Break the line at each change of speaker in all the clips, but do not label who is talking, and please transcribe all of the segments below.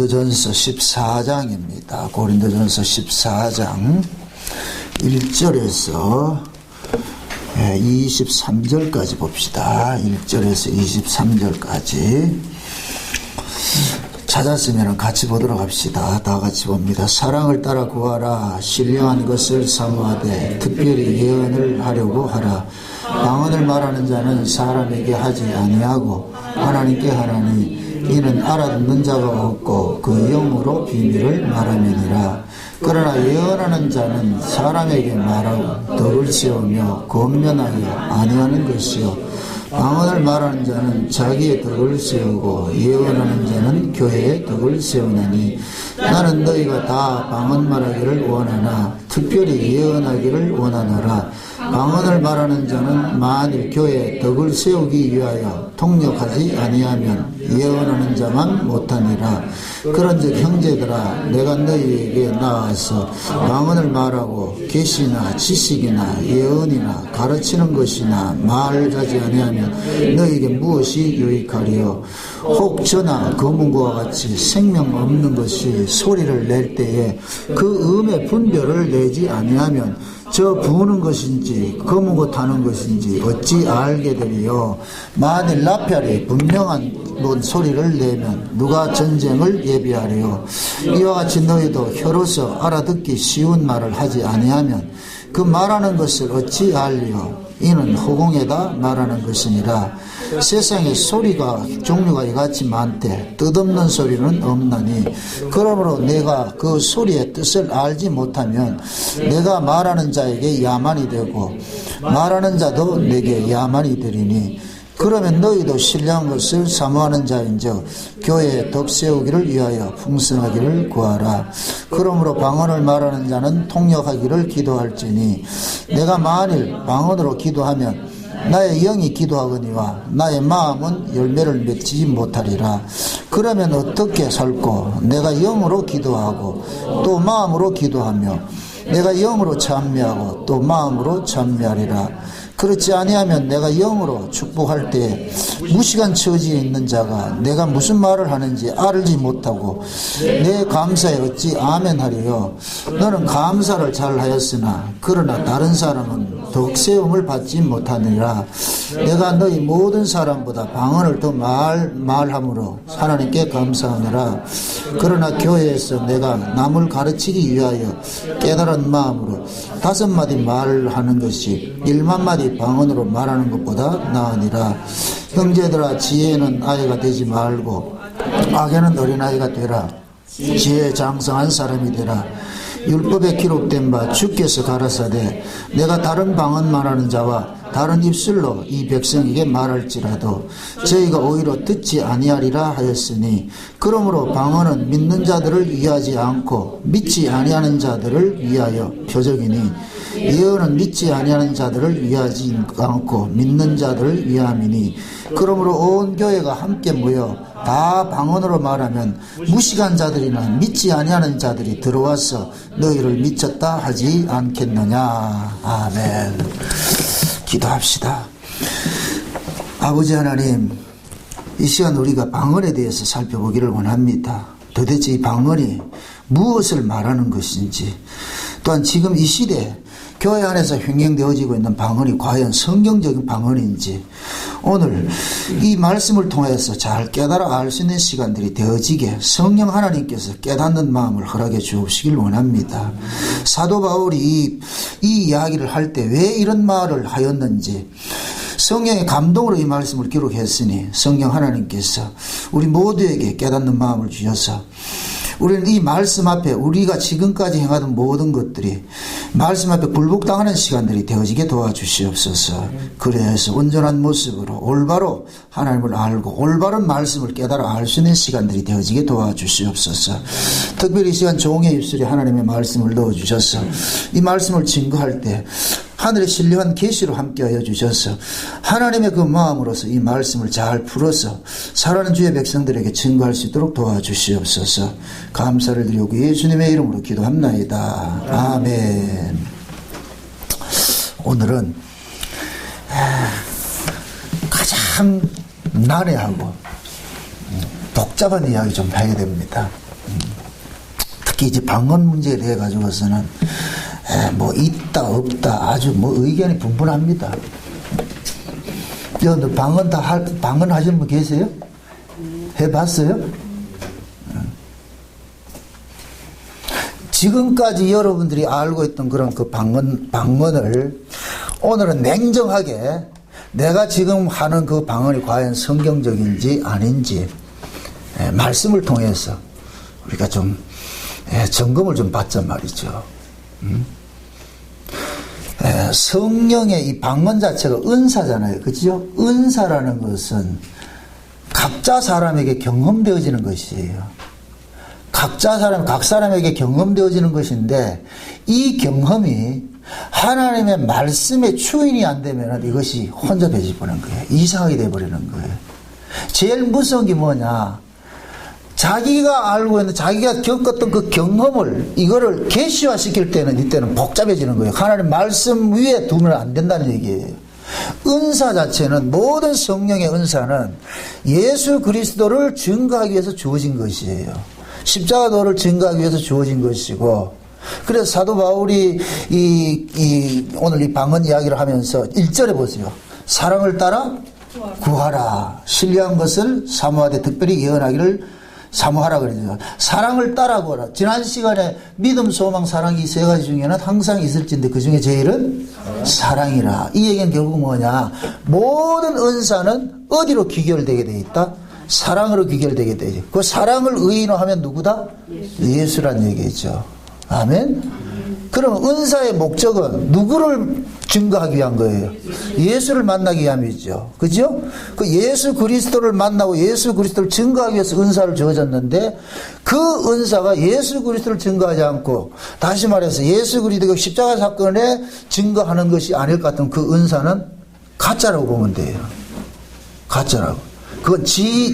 고린도전서 14장입니다. 고린도전서 14장 1절에서 23절까지 봅시다. 1절에서 23절까지 찾았으면 같이 보도록 합시다. 다 같이 봅니다. 사랑을 따라 구하라. 신령한 것을 사모하되 특별히 예언을 하려고 하라. 방언을 말하는 자는 사람에게 하지 아니하고 하나님께 하나니 이는 알아듣는 자가 없고 그 영으로 비밀을 말함이니라. 그러나 예언하는 자는 사람에게 말하고 덕을 세우며 권면하여 아니하는 것이요 방언을 말하는 자는 자기의 덕을 세우고 예언하는 자는 교회의 덕을 세우나니 나는 너희가 다 방언 말하기를 원하나 특별히 예언하기를 원하노라. 방언을 말하는 자는 만일 교회의 덕을 세우기 위하여 통역하지 아니하면 예언하는 자만 못하니라. 그런즉 형제들아 내가 너희에게 나아서 방언을 말하고 계시나 지식이나 예언이나 가르치는 것이나 말을 하지 아니하면 너희에게 무엇이 유익하리요. 혹 저나 거문과 같이 생명 없는 것이 소리를 낼 때에 그 음의 분별을 내지 아니하면 저 부는 것인지 거무고 타는 것인지 어찌 알게 되리요. 만일 나팔이 분명한 소리를 내면 누가 전쟁을 예비하리요. 이와 같이 너희도 혀로서 알아듣기 쉬운 말을 하지 아니하면 그 말하는 것을 어찌 알리요. 이는 허공에다 말하는 것이니라. 세상에 소리가 종류가 이같이 많되 뜻없는 소리는 없나니 그러므로 내가 그 소리의 뜻을 알지 못하면 내가 말하는 자에게 야만이 되고 말하는 자도 내게 야만이 되리니 그러면 너희도 신령한 것을 사모하는 자인즉 교회에 덕 세우기를 위하여 풍성하기를 구하라. 그러므로 방언을 말하는 자는 통역하기를 기도할지니 내가 만일 방언으로 기도하면 나의 영이 기도하거니와 나의 마음은 열매를 맺지 못하리라. 그러면 어떻게 살고 내가 영으로 기도하고 또 마음으로 기도하며 내가 영으로 찬미하고 또 마음으로 찬미하리라. 그렇지 아니하면 내가 영으로 축복할 때 무식한 처지에 있는 자가 내가 무슨 말을 하는지 알지 못하고 내 감사에 어찌 아멘하리요. 너는 감사를 잘하였으나 그러나 다른 사람은 덕세움을 받지 못하느니라. 내가 너희 모든 사람보다 방언을 더 말함으로 하나님께 감사하느라. 그러나 교회에서 내가 남을 가르치기 위하여 깨달은 마음으로 5마디 말을 하는 것이 1만마디 방언으로 말하는 것보다 나으니라. 형제들아 지혜는 아이가 되지 말고 악에는 어린아이가 되라. 지혜에 장성한 사람이 되라. 율법에 기록된 바 주께서 가라사대 내가 다른 방언 말하는 자와 다른 입술로 이 백성에게 말할지라도 저희가 오히려 듣지 아니하리라 하였으니 그러므로 방언은 믿는 자들을 위하지 않고 믿지 아니하는 자들을 위하여 표적이니 예언은 믿지 아니하는 자들을 위하지 않고 믿는 자들을 위함이니 그러므로 온 교회가 함께 모여 다 방언으로 말하면 무식한 자들이나 믿지 아니하는 자들이 들어와서 너희를 미쳤다 하지 않겠느냐. 아멘. 기도합시다. 아버지 하나님, 이 시간 우리가 방언에 대해서 살펴보기를 원합니다. 도대체 이 방언이 무엇을 말하는 것인지, 또한 지금 이 시대에 교회 안에서 횡행되어지고 있는 방언이 과연 성경적인 방언인지 오늘 이 말씀을 통해서 잘 깨달아 알 수 있는 시간들이 되어지게 성령 하나님께서 깨닫는 마음을 허락해 주옵시길 원합니다. 사도 바울이 이 이야기를 할 때 왜 이런 말을 하였는지 성령의 감동으로 이 말씀을 기록했으니 성령 하나님께서 우리 모두에게 깨닫는 마음을 주셔서 우리는 이 말씀 앞에 우리가 지금까지 행하던 모든 것들이 말씀 앞에 굴복당하는 시간들이 되어지게 도와주시옵소서. 그래서 온전한 모습으로 올바로 하나님을 알고 올바른 말씀을 깨달아 알 수 있는 시간들이 되어지게 도와주시옵소서. 특별히 이 시간 종의 입술에 하나님의 말씀을 넣어주셔서 이 말씀을 증거할 때 하늘의 신령한 계시로 함께하여 주셔서 하나님의 그 마음으로서 이 말씀을 잘 풀어서 살아가는 주의 백성들에게 증거할 수 있도록 도와주시옵소서. 감사를 드리고 예수님의 이름으로 기도합나이다. 아멘. 오늘은 가장 난해하고 복잡한 이야기 좀 해야 됩니다. 특히 이제 방언 문제에 대해 가지고서는 뭐 있다 없다 아주 뭐 의견이 분분합니다. 여러분들 방언 하시는 분 계세요? 해봤어요? 지금까지 여러분들이 알고 있던 그런 그 방언을 오늘은 냉정하게 내가 지금 하는 그 방언이 과연 성경적인지 아닌지 말씀을 통해서 우리가 좀 점검을 좀 받자 말이죠. 성령의 이 방언 자체가 은사잖아요. 그죠? 은사라는 것은 각자 사람에게 경험되어지는 것이에요. 각 사람에게 경험되어지는 것인데 이 경험이 하나님의 말씀의 추인이 안 되면 이것이 혼잡해져 버리는 거예요. 이상하게 돼버리는 거예요. 제일 무서운 게 뭐냐? 자기가 알고 있는 자기가 겪었던 그 경험을 이거를 계시화시킬 때는 이때는 복잡해지는 거예요. 하나님 말씀 위에 두면 안 된다는 얘기예요. 은사 자체는 모든 성령의 은사는 예수 그리스도를 증거하기 위해서 주어진 것이에요. 십자가도를 증거하기 위해서 주어진 것이고 그래서 사도 바울이 오늘 이 방언 이야기를 하면서 1절에 보세요. 사랑을 따라 구하라. 신뢰한 것을 사모하되 특별히 예언하기를 사모하라 그러죠. 사랑을 따라 구하라. 지난 시간에 믿음, 소망, 사랑 이 세 가지 중에는 항상 있을진데 그 중에 제일은 사랑이라. 이 얘기는 결국 뭐냐? 모든 은사는 어디로 귀결되게 돼 있다? 사랑으로 귀결되게 돼 있다. 그 사랑을 의인으로 하면 누구다? 예수란 얘기죠. 아멘? 그럼 은사의 목적은 누구를 증거하기 위한 거예요? 예수를 만나기 위함이죠. 그죠? 그 예수 그리스도를 만나고 예수 그리스도를 증거하기 위해서 은사를 주어졌는데 그 은사가 예수 그리스도를 증거하지 않고 다시 말해서 예수 그리스도가 십자가 사건에 증거하는 것이 아닐 것 같은 그 은사는 가짜라고 보면 돼요. 가짜라고. 그건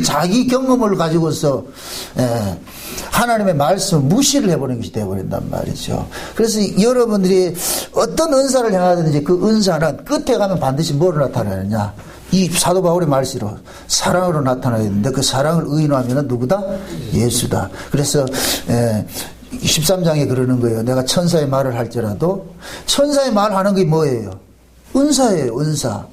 자기 경험을 가지고서 하나님의 말씀을 무시를 해버리는 것이 되어버린단 말이죠. 그래서 여러분들이 어떤 은사를 향하든지 그 은사는 끝에 가면 반드시 뭐로 나타나느냐? 이 사도 바울의 말씀으로 사랑으로 나타나야 되는데 그 사랑을 의인화하면 누구다? 예수다. 그래서 13장에 그러는 거예요. 내가 천사의 말을 할지라도 천사의 말하는 게 뭐예요? 은사예요. 은사.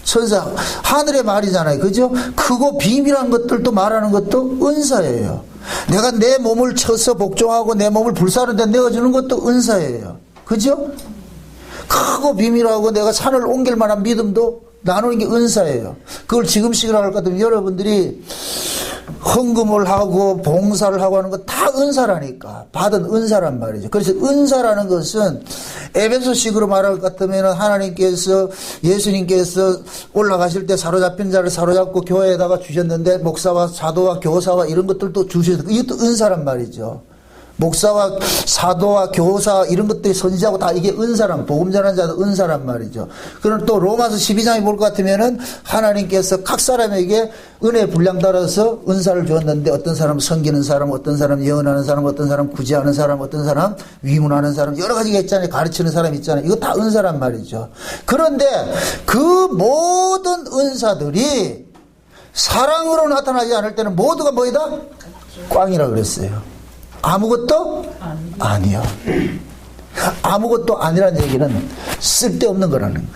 천사 하늘의 말이잖아요. 그죠? 크고 비밀한 것들도 말하는 것도 은사예요. 내가 내 몸을 쳐서 복종하고 내 몸을 불사르는데 내어주는 것도 은사예요. 그죠? 크고 비밀하고 내가 산을 옮길 만한 믿음도 나누는 게 은사예요. 그걸 지금 시기로 할 것 같으면 여러분들이 헌금을 하고 봉사를 하고 하는 거 다 은사라니까. 받은 은사란 말이죠. 그래서 은사라는 것은 에베소식으로 말할 것 같으면 하나님께서 예수님께서 올라가실 때 사로잡힌 자를 사로잡고 교회에다가 주셨는데 목사와 사도와 교사와 이런 것들도 주셨어요. 이것도 은사란 말이죠. 목사와 사도와 교사 이런 것들이 선지자고 다 이게 은사란 복음 전하는 자도 은사란 말이죠. 그럼 또 로마서 12장에 볼 것 같으면은 하나님께서 각 사람에게 은혜 분량 따라서 은사를 주었는데 어떤 사람은 섬기는 사람, 어떤 사람은 예언하는 사람, 어떤 사람은 구제하는 사람, 어떤 사람 위문하는 사람 여러 가지가 있잖아요. 가르치는 사람 있잖아요. 이거 다 은사란 말이죠. 그런데 그 모든 은사들이 사랑으로 나타나지 않을 때는 모두가 뭐이다? 꽝이라 그랬어요. 아무것도 아니요. 아무것도 아니라는 얘기는 쓸데없는 거라는 거예요.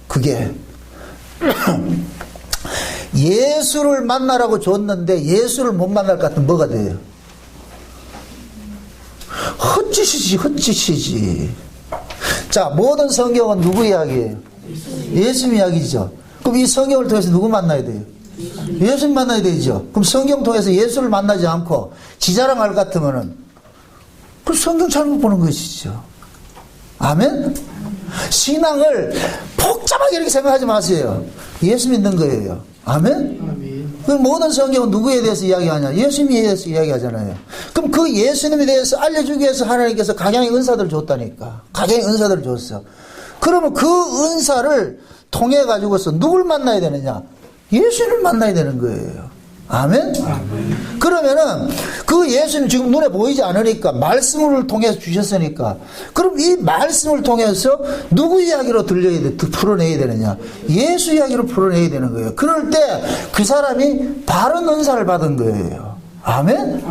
그게 예수를 만나라고 줬는데 예수를 못 만날 것 같으면 뭐가 돼요? 헛짓이지. 자, 모든 성경은 누구 이야기예요? 예수 이야기죠. 그럼 이 성경을 통해서 누구 만나야 돼요? 예수님 만나야 되죠. 그럼 성경 통해서 예수를 만나지 않고 지자랑할 것 같으면은 그 성경 잘못 보는 것이죠. 아멘? 신앙을 복잡하게 이렇게 생각하지 마세요. 예수 믿는 거예요. 아멘? 그 모든 성경은 누구에 대해서 이야기하냐? 예수님에 대해서 이야기하잖아요. 그럼 그 예수님에 대해서 알려주기 위해서 하나님께서 각양의 은사들을 줬다니까. 각양의 은사들을 줬어. 그러면 그 은사를 통해 가지고서 누굴 만나야 되느냐? 예수를 만나야 되는 거예요. 아멘? 그러면은 그 예수는 지금 눈에 보이지 않으니까 말씀을 통해서 주셨으니까 그럼 이 말씀을 통해서 누구 이야기로 풀어내야 되느냐? 예수 이야기로 풀어내야 되는 거예요. 그럴 때 그 사람이 바른 은사를 받은 거예요. 아멘?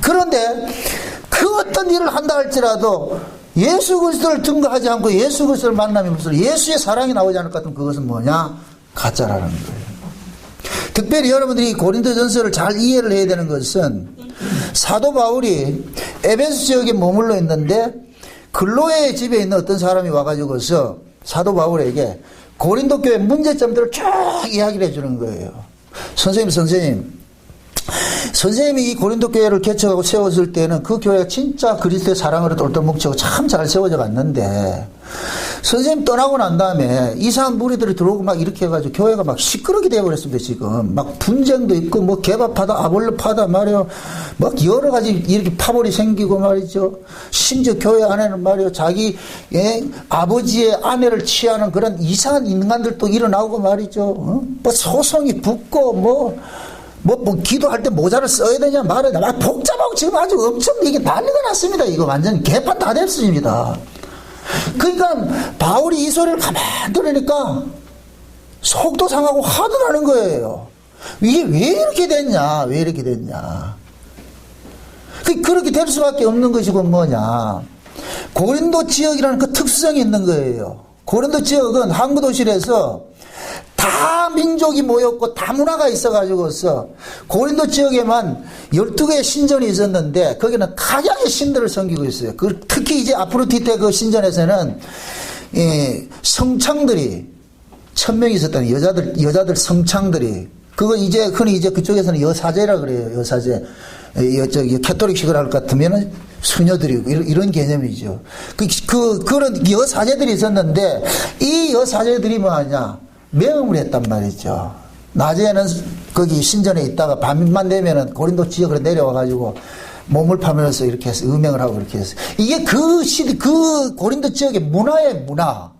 그런데 그 어떤 일을 한다 할지라도 예수 그리스도를 증거하지 않고 예수 그리스도를 만나면 무슨 예수의 사랑이 나오지 않을 것 같으면 그것은 뭐냐? 가짜라는 거예요. 특별히 여러분들이 고린도전서를 잘 이해를 해야 되는 것은 사도 바울이 에베소 지역에 머물러 있는데 글로의 집에 있는 어떤 사람이 와가지고서 사도 바울에게 고린도 교회 문제점들을 쭉 이야기를 해주는 거예요. 선생님이 이 고린도 교회를 개척하고 세웠을 때는 그 교회가 진짜 그리스도의 사랑으로 똘똘 뭉치고 참 잘 세워져 갔는데 선생님 떠나고 난 다음에 이상한 무리들이 들어오고 막 이렇게 해가지고 교회가 막 시끄럽게 되어버렸습니다. 지금 막 분쟁도 있고 뭐 개밥하다 아볼로파다 말이요, 막 여러 가지 이렇게 파벌이 생기고 말이죠. 심지어 교회 안에는 말이요, 자기 아버지의 아내를 취하는 그런 이상한 인간들도 일어나고 말이죠. 뭐 소송이 붙고 뭐 기도할 때 모자를 써야 되냐 말아야 되냐 막 복잡하고 지금 아주 엄청 이게 난리가 났습니다. 이거 완전 개판 다 됐습니다. 그러니까 바울이 이 소리를 가만히 들으니까 속도 상하고 화도 나는 거예요. 이게 왜 이렇게 됐냐? 그렇게 될 수밖에 없는 것이고 뭐냐? 고린도 지역이라는 그 특성이 있는 거예요. 고린도 지역은 항구 도시에서 다 민족이 모였고 다 문화가 있어가지고서 고린도 지역에만 12개의 신전이 있었는데 거기는 각양의 신들을 섬기고 있어요. 특히 이제 아프로디테 그 신전에서는 성창들이 1000명이 있었다는 여자들 성창들이, 그건 이제 흔히 이제 그쪽에서는 여사제라 그래요. 여사제. 저기 캐톨릭식을 할 것 같으면은 수녀들이고 이런 개념이죠. 그런 여사제들이 있었는데 이 여사제들이 뭐하냐? 매음을 했단 말이죠. 낮에는 거기 신전에 있다가 밤만 되면은 고린도 지역으로 내려와가지고 몸을 파면서 이렇게 해서 음행을 하고 이렇게 해서 이게 그 고린도 지역의 문화의 문화.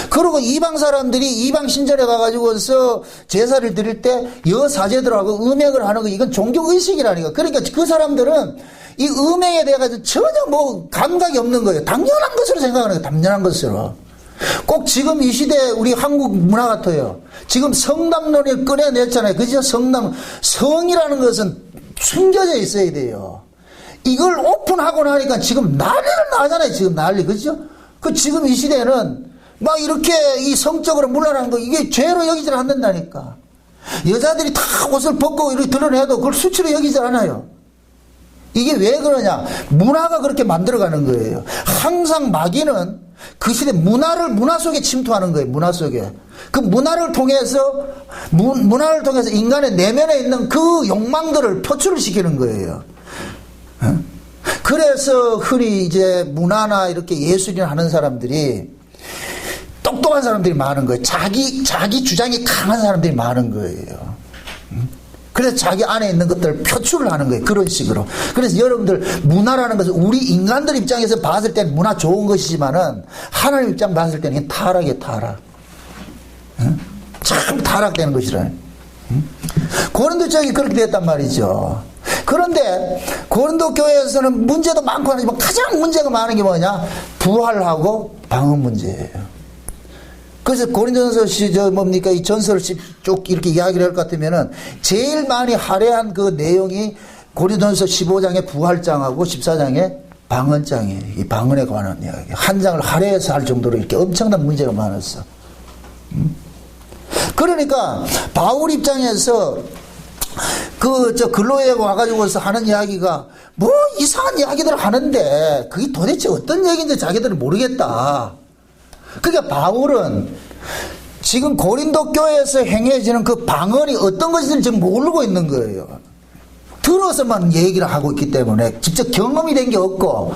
그리고 이방 사람들이 이방 신전에 가가지고서 제사를 드릴 때 여사제들하고 음행을 하는 거 이건 종교의식이라니까. 그러니까 그 사람들은 이 음행에 대해 가지고 전혀 뭐 감각이 없는 거예요. 당연한 것으로 생각하는 거예요. 당연한 것으로. 꼭 지금 이 시대 우리 한국 문화 같아요. 지금 성담론을 꺼내냈잖아요. 그죠? 성이라는 것은 숨겨져 있어야 돼요. 이걸 오픈하고 나니까 지금 난리를 나잖아요. 지금 난리. 그죠? 지금 이 시대는 막 이렇게 이 성적으로 물러나는 거 이게 죄로 여기질 않는다니까. 여자들이 다 옷을 벗고 이렇게 드러내도 그걸 수치로 여기질 않아요. 이게 왜 그러냐? 문화가 그렇게 만들어가는 거예요. 항상 마귀는 그 시대 문화 속에 침투하는 거예요. 문화 속에. 그 문화를 통해서 인간의 내면에 있는 그 욕망들을 표출을 시키는 거예요. 그래서 흔히 이제 문화나 이렇게 예술이나 하는 사람들이 똑똑한 사람들이 많은 거예요. 자기 주장이 강한 사람들이 많은 거예요. 그래서 자기 안에 있는 것들을 표출을 하는 거예요. 그런 식으로. 그래서 여러분들 문화라는 것은 우리 인간들 입장에서 봤을 때는 문화 좋은 것이지만은 하나님 입장 봤을 때는 타락이에요. 타락. 참 타락되는 것이라. 고린도 지역이 그렇게 됐단 말이죠. 그런데 고린도 교회에서는 문제도 많고 하지만 가장 문제가 많은 게 뭐냐? 부활하고 방언 문제예요. 그래서 고린도전서 이 전서를 쭉 이렇게 이야기를 할 것 같으면은 제일 많이 할애한 그 내용이 고린도전서 15장의 부활장하고 14장의 방언장이에요. 이 방언에 관한 이야기. 한 장을 할애해서 할 정도로 이렇게 엄청난 문제가 많았어. 그러니까 바울 입장에서 글로에 와가지고서 하는 이야기가 뭐 이상한 이야기들을 하는데 그게 도대체 어떤 얘기인지 자기들은 모르겠다. 그러니까 바울은 지금 고린도 교회에서 행해지는 그 방언이 어떤 것인지 지금 모르고 있는 거예요. 들어서만 얘기를 하고 있기 때문에 직접 경험이 된 게 없고,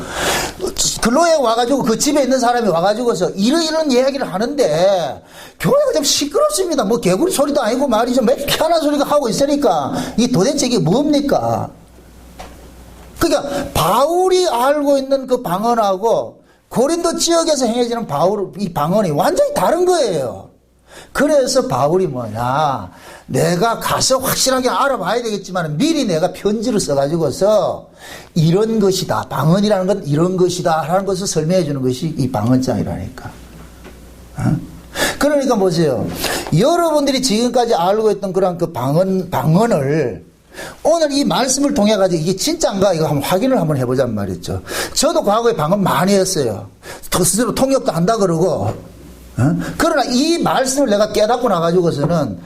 글로에 와가지고 그 집에 있는 사람이 와가지고서 이런 이야기를 하는데 교회가 좀 시끄럽습니다. 뭐 개구리 소리도 아니고 말이죠. 몇 희한한 소리가 하고 있으니까 이게 도대체 이게 뭡니까? 그러니까 바울이 알고 있는 그 방언하고 고린도 지역에서 행해지는 이 방언이 완전히 다른 거예요. 그래서 바울이 뭐냐, 내가 가서 확실하게 알아봐야 되겠지만 미리 내가 편지를 써가지고서 이런 것이다, 방언이라는 건 이런 것이다 하는 것을 설명해 주는 것이 이 방언장이라니까. 그러니까 보세요. 여러분들이 지금까지 알고 있던 그런 그 방언을 오늘 이 말씀을 통해 가지고 이게 진짜인가 이거 한번 확인을 한번 해보자는 말이죠. 저도 과거에 방언 많이 했어요. 스스로 통역도 한다 그러고. 그러나 이 말씀을 내가 깨닫고 나가지고서는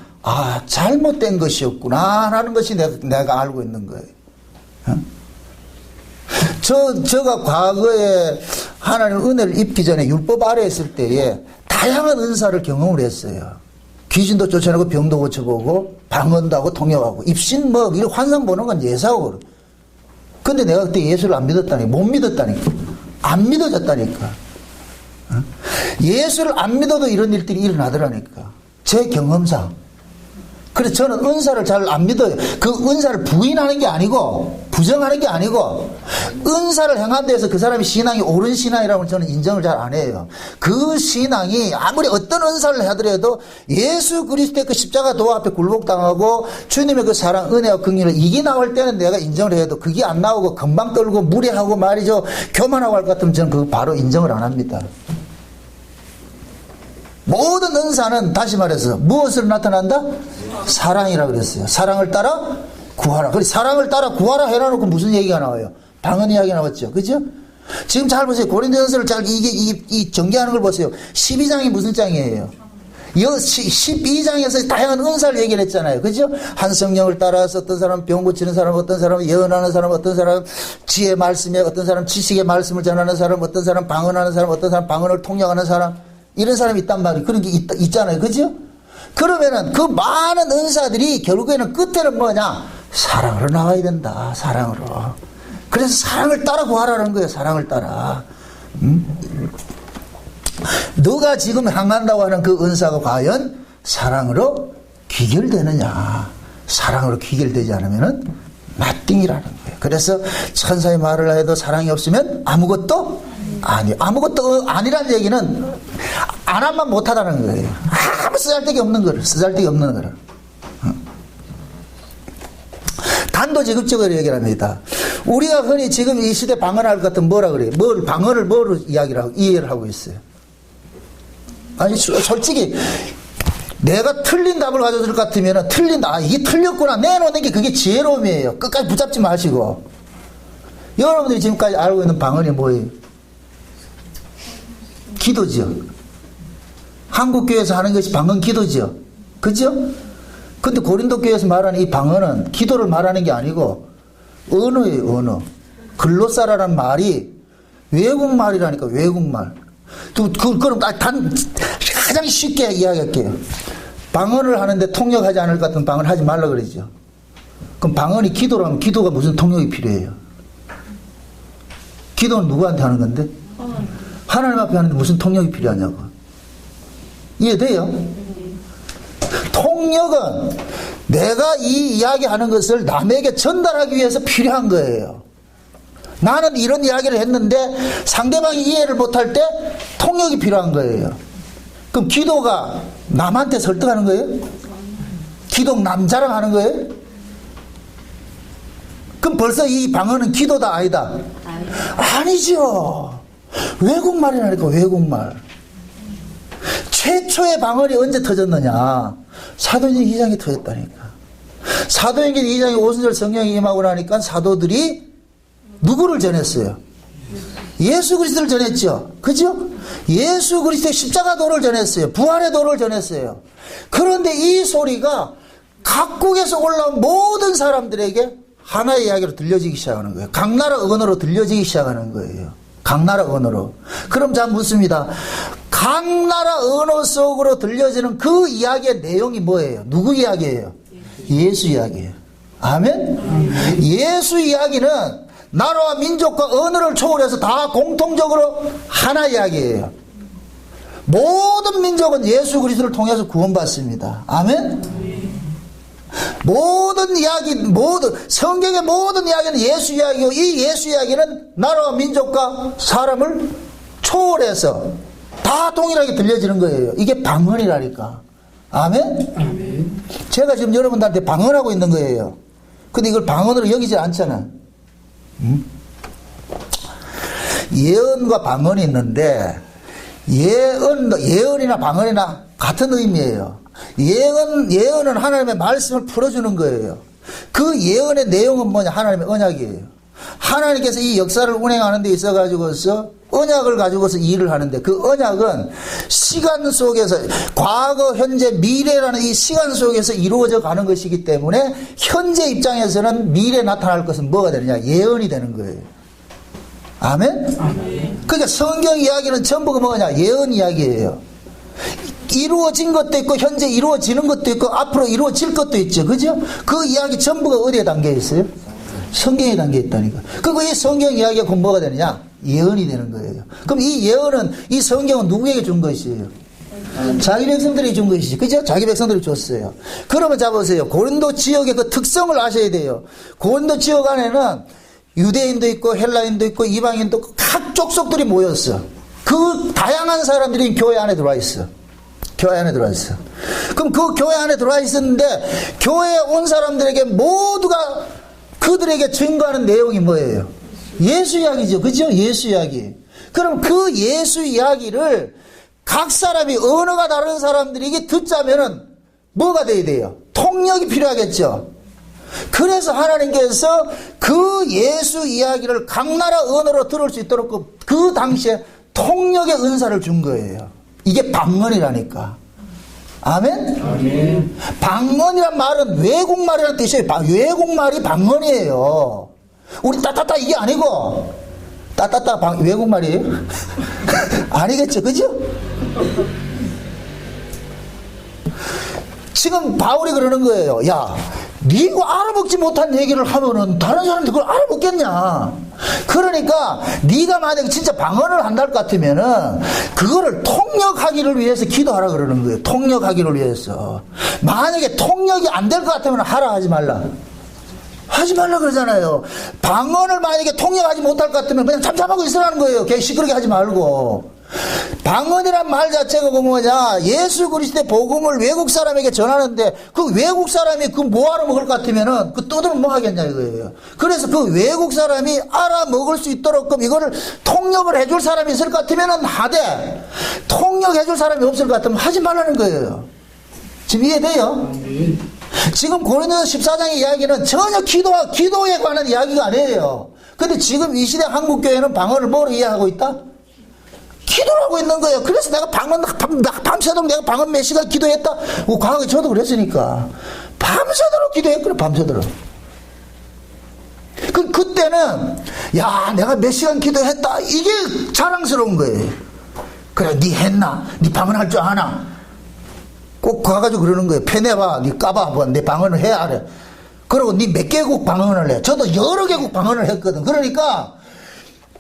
잘못된 것이었구나 하는 것이 내가 알고 있는 거예요. 제가 과거에 하나님 은혜를 입기 전에 율법 아래 있을 때에 다양한 은사를 경험을 했어요. 귀신도 쫓아내고 병도 고쳐보고 방언도 하고 통역하고 입신 이런 환상 보는 건 예사고. 근데 내가 그때 예수를 안 믿었다니까. 못 믿었다니까. 안 믿어졌다니까. 예수를 안 믿어도 이런 일들이 일어나더라니까. 제 경험상. 그래서 저는 은사를 잘 안 믿어요. 그 은사를 부인하는 게 아니고 부정하는 게 아니고 은사를 행한 데에서 그 사람이 신앙이 옳은 신앙이라면 저는 인정을 잘 안 해요. 그 신앙이 아무리 어떤 은사를 하더라도 예수 그리스도의 그 십자가 도 앞에 굴복당하고 주님의 그 사랑 은혜와 긍휼을 이게 나올 때는 내가 인정을 해도 그게 안 나오고 금방 떨고 무례하고 말이죠 교만하고 할 것 같으면 저는 그거 바로 인정을 안 합니다. 모든 은사는 다시 말해서 무엇으로 나타난다? 사랑이라고 그랬어요. 사랑을 따라 구하라. 그래 사랑을 따라 구하라 해놔놓고 무슨 얘기가 나와요? 방언 이야기 나왔죠. 그죠? 지금 잘 보세요. 고린도전서를 이 전개하는 걸 보세요. 12장이 무슨 장이에요? 12장에서 다양한 은사를 얘기를 했잖아요. 그죠? 한 성령을 따라서 어떤 사람은 병 고치는 사람, 어떤 사람은 예언하는 사람, 어떤 사람은 지혜의 말씀에, 어떤 사람은 지식의 말씀을 전하는 사람, 어떤 사람은 방언하는 사람, 어떤 사람은 방언을 통역하는 사람, 이런 사람이 있단 말이에요. 그런 게 있잖아요. 그죠? 그러면은 그 많은 은사들이 결국에는 끝에는 뭐냐? 사랑으로 나와야 된다. 사랑으로. 그래서 사랑을 따라 구하라는 거예요. 사랑을 따라. 너가 지금 향한다고 하는 그 은사가 과연 사랑으로 귀결되느냐? 사랑으로 귀결되지 않으면은 nothing이라는 거예요. 그래서 천사의 말을 해도 사랑이 없으면 아무것도 아무것도 아니란 얘기는 안 하면 못하다는 거예요. 아무 쓰잘데기 없는 거를. 단도직입적으로 얘기를 합니다. 우리가 흔히 지금 이 시대 방언할 것 같은 뭐라 그래요? 방언을 뭐로 이해를 하고 있어요? 아니, 솔직히, 내가 틀린 답을 가져줄 것 같으면 틀린다. 이게 틀렸구나. 내놓는 게 그게 지혜로움이에요. 끝까지 붙잡지 마시고. 여러분들이 지금까지 알고 있는 방언이 뭐예요? 기도지요. 한국교회에서 하는 것이 방언 기도지요. 그죠? 근데 고린도교회에서 말하는 이 방언은 기도를 말하는 게 아니고 언어예요, 언어. 글로사라는 말이 외국말이라니까, 외국말. 그럼 가장 쉽게 이야기할게요. 방언을 하는데 통역하지 않을 것 같은 방언을 하지 말라 그러죠. 그럼 방언이 기도라면 기도가 무슨 통역이 필요해요? 기도는 누구한테 하는 건데? 하나님 앞에 하는데 무슨 통역이 필요하냐고. 이해돼요? 통역은 내가 이 이야기하는 것을 남에게 전달하기 위해서 필요한 거예요. 나는 이런 이야기를 했는데 상대방이 이해를 못할 때 통역이 필요한 거예요. 그럼 기도가 남한테 설득하는 거예요? 기도 남 자랑하는 거예요? 그럼 벌써 이 방언은 기도다 아니다? 아니죠. 외국말이라니까, 외국말. 최초의 방언이 언제 터졌느냐? 사도행전 2장이 터졌다니까. 사도행전 2장에 오순절 성령이 임하고 나니까 사도들이 누구를 전했어요? 예수 그리스도를 전했죠. 그죠? 예수 그리스도의 십자가 도를 전했어요. 부활의 도를 전했어요. 그런데 이 소리가 각국에서 올라온 모든 사람들에게 하나의 이야기로 들려지기 시작하는 거예요. 각 나라 언어로 들려지기 시작하는 거예요. 각 나라 언어로. 그럼 자 묻습니다. 각 나라 언어 속으로 들려지는 그 이야기의 내용이 뭐예요? 누구 이야기예요? 예수 이야기예요. 아멘? 예수 이야기는 나라와 민족과 언어를 초월해서 다 공통적으로 하나 이야기예요. 모든 민족은 예수 그리스도를 통해서 구원받습니다. 아멘? 모든 이야기, 성경의 모든 이야기는 예수 이야기고, 이 예수 이야기는 나라와 민족과 사람을 초월해서 다 동일하게 들려지는 거예요. 이게 방언이라니까. 아멘? 아멘. 제가 지금 여러분들한테 방언하고 있는 거예요. 근데 이걸 방언으로 여기지 않잖아. 예언과 방언이 있는데, 예언이나 방언이나 같은 의미예요. 예언은 하나님의 말씀을 풀어주는 거예요. 그 예언의 내용은 뭐냐? 하나님의 언약이에요. 하나님께서 이 역사를 운행하는 데 있어가지고서 언약을 가지고서 일을 하는데, 그 언약은 시간 속에서, 과거, 현재, 미래라는 이 시간 속에서 이루어져 가는 것이기 때문에 현재 입장에서는 미래에 나타날 것은 뭐가 되느냐? 예언이 되는 거예요. 아멘? 아멘. 그러니까 성경 이야기는 전부가 뭐냐? 예언 이야기예요. 이루어진 것도 있고 현재 이루어지는 것도 있고 앞으로 이루어질 것도 있죠. 그죠? 그 이야기 전부가 어디에 담겨 있어요? 성경에 담겨 있다니까. 그리고 이 성경 이야기가 곧 뭐가 되느냐? 예언이 되는 거예요. 그럼 이 예언은, 이 성경은 누구에게 준 것이에요? 자기 백성들이 준 것이지. 그죠? 자기 백성들이 줬어요. 그러면 잡으세요. 고린도 지역의 그 특성을 아셔야 돼요. 고린도 지역 안에는 유대인도 있고 헬라인도 있고 이방인도 있고 각 족속들이 모였어. 그 다양한 사람들이 교회 안에 들어와 있어. 교회 안에 들어와 있어. 그럼 그 교회 안에 들어와 있었는데, 교회에 온 사람들에게 모두가 그들에게 증거하는 내용이 뭐예요? 예수 이야기죠. 그죠? 예수 이야기. 그럼 그 예수 이야기를 각 사람이, 언어가 다른 사람들에게 듣자면은 뭐가 돼야 돼요? 통역이 필요하겠죠. 그래서 하나님께서 그 예수 이야기를 각 나라 언어로 들을 수 있도록 그 당시에 통역의 은사를 준 거예요. 이게 방언이라니까. 아멘? 아멘. 방언이란 말은 외국말이라는 뜻이에요. 외국말이 방언이에요. 우리 따따따 이게 아니고, 따따따 외국말이에요? 아니겠죠, 그죠? 지금 바울이 그러는 거예요. 야, 네가 알아먹지 못한 얘기를 하면은 다른 사람들 그걸 알아먹겠냐? 그러니까 네가 만약에 진짜 방언을 한다 할 것 같으면은 그거를 통역하기를 위해서 기도하라 그러는 거예요. 통역하기를 위해서. 만약에 통역이 안 될 것 같으면 하라, 하지 말라. 하지 말라 그러잖아요. 방언을 만약에 통역하지 못할 것 같으면 그냥 잠잠하고 있으라는 거예요. 걔 시끄럽게 하지 말고. 방언이란 말 자체가 뭐냐? 예수 그리스도의 복음을 외국 사람에게 전하는데, 그 외국 사람이 그 뭐하러 먹을 것 같으면은 그 떠들면 뭐 하겠냐 이거예요. 그래서 그 외국 사람이 알아먹을 수 있도록 그럼 이거를 통역을 해줄 사람이 있을 것 같으면은 하되, 통역해줄 사람이 없을 것 같으면 하지 말라는 거예요. 지금 이해돼요? 지금 고린도서 14장의 이야기는 전혀 기도에 관한 이야기가 아니에요. 근데 지금 이 시대 한국교회는 방언을 뭐로 이해하고 있다? 기도를 하고 있는 거예요. 그래서 내가 밤새도록 내가 방언 몇 시간 기도했다. 과거에 저도 그랬으니까. 밤새도록 기도했거든, 밤새도록. 그때는, 야, 내가 몇 시간 기도했다. 이게 자랑스러운 거예요. 그래, 니 했나? 니 방언할 줄 아나? 꼭 가가지고 그러는 거예요. 펴내봐, 니 까봐, 뭐, 내 방언을 해야 해. 그리고 니 몇 개국 방언을 해. 저도 여러 개국 방언을 했거든. 그러니까,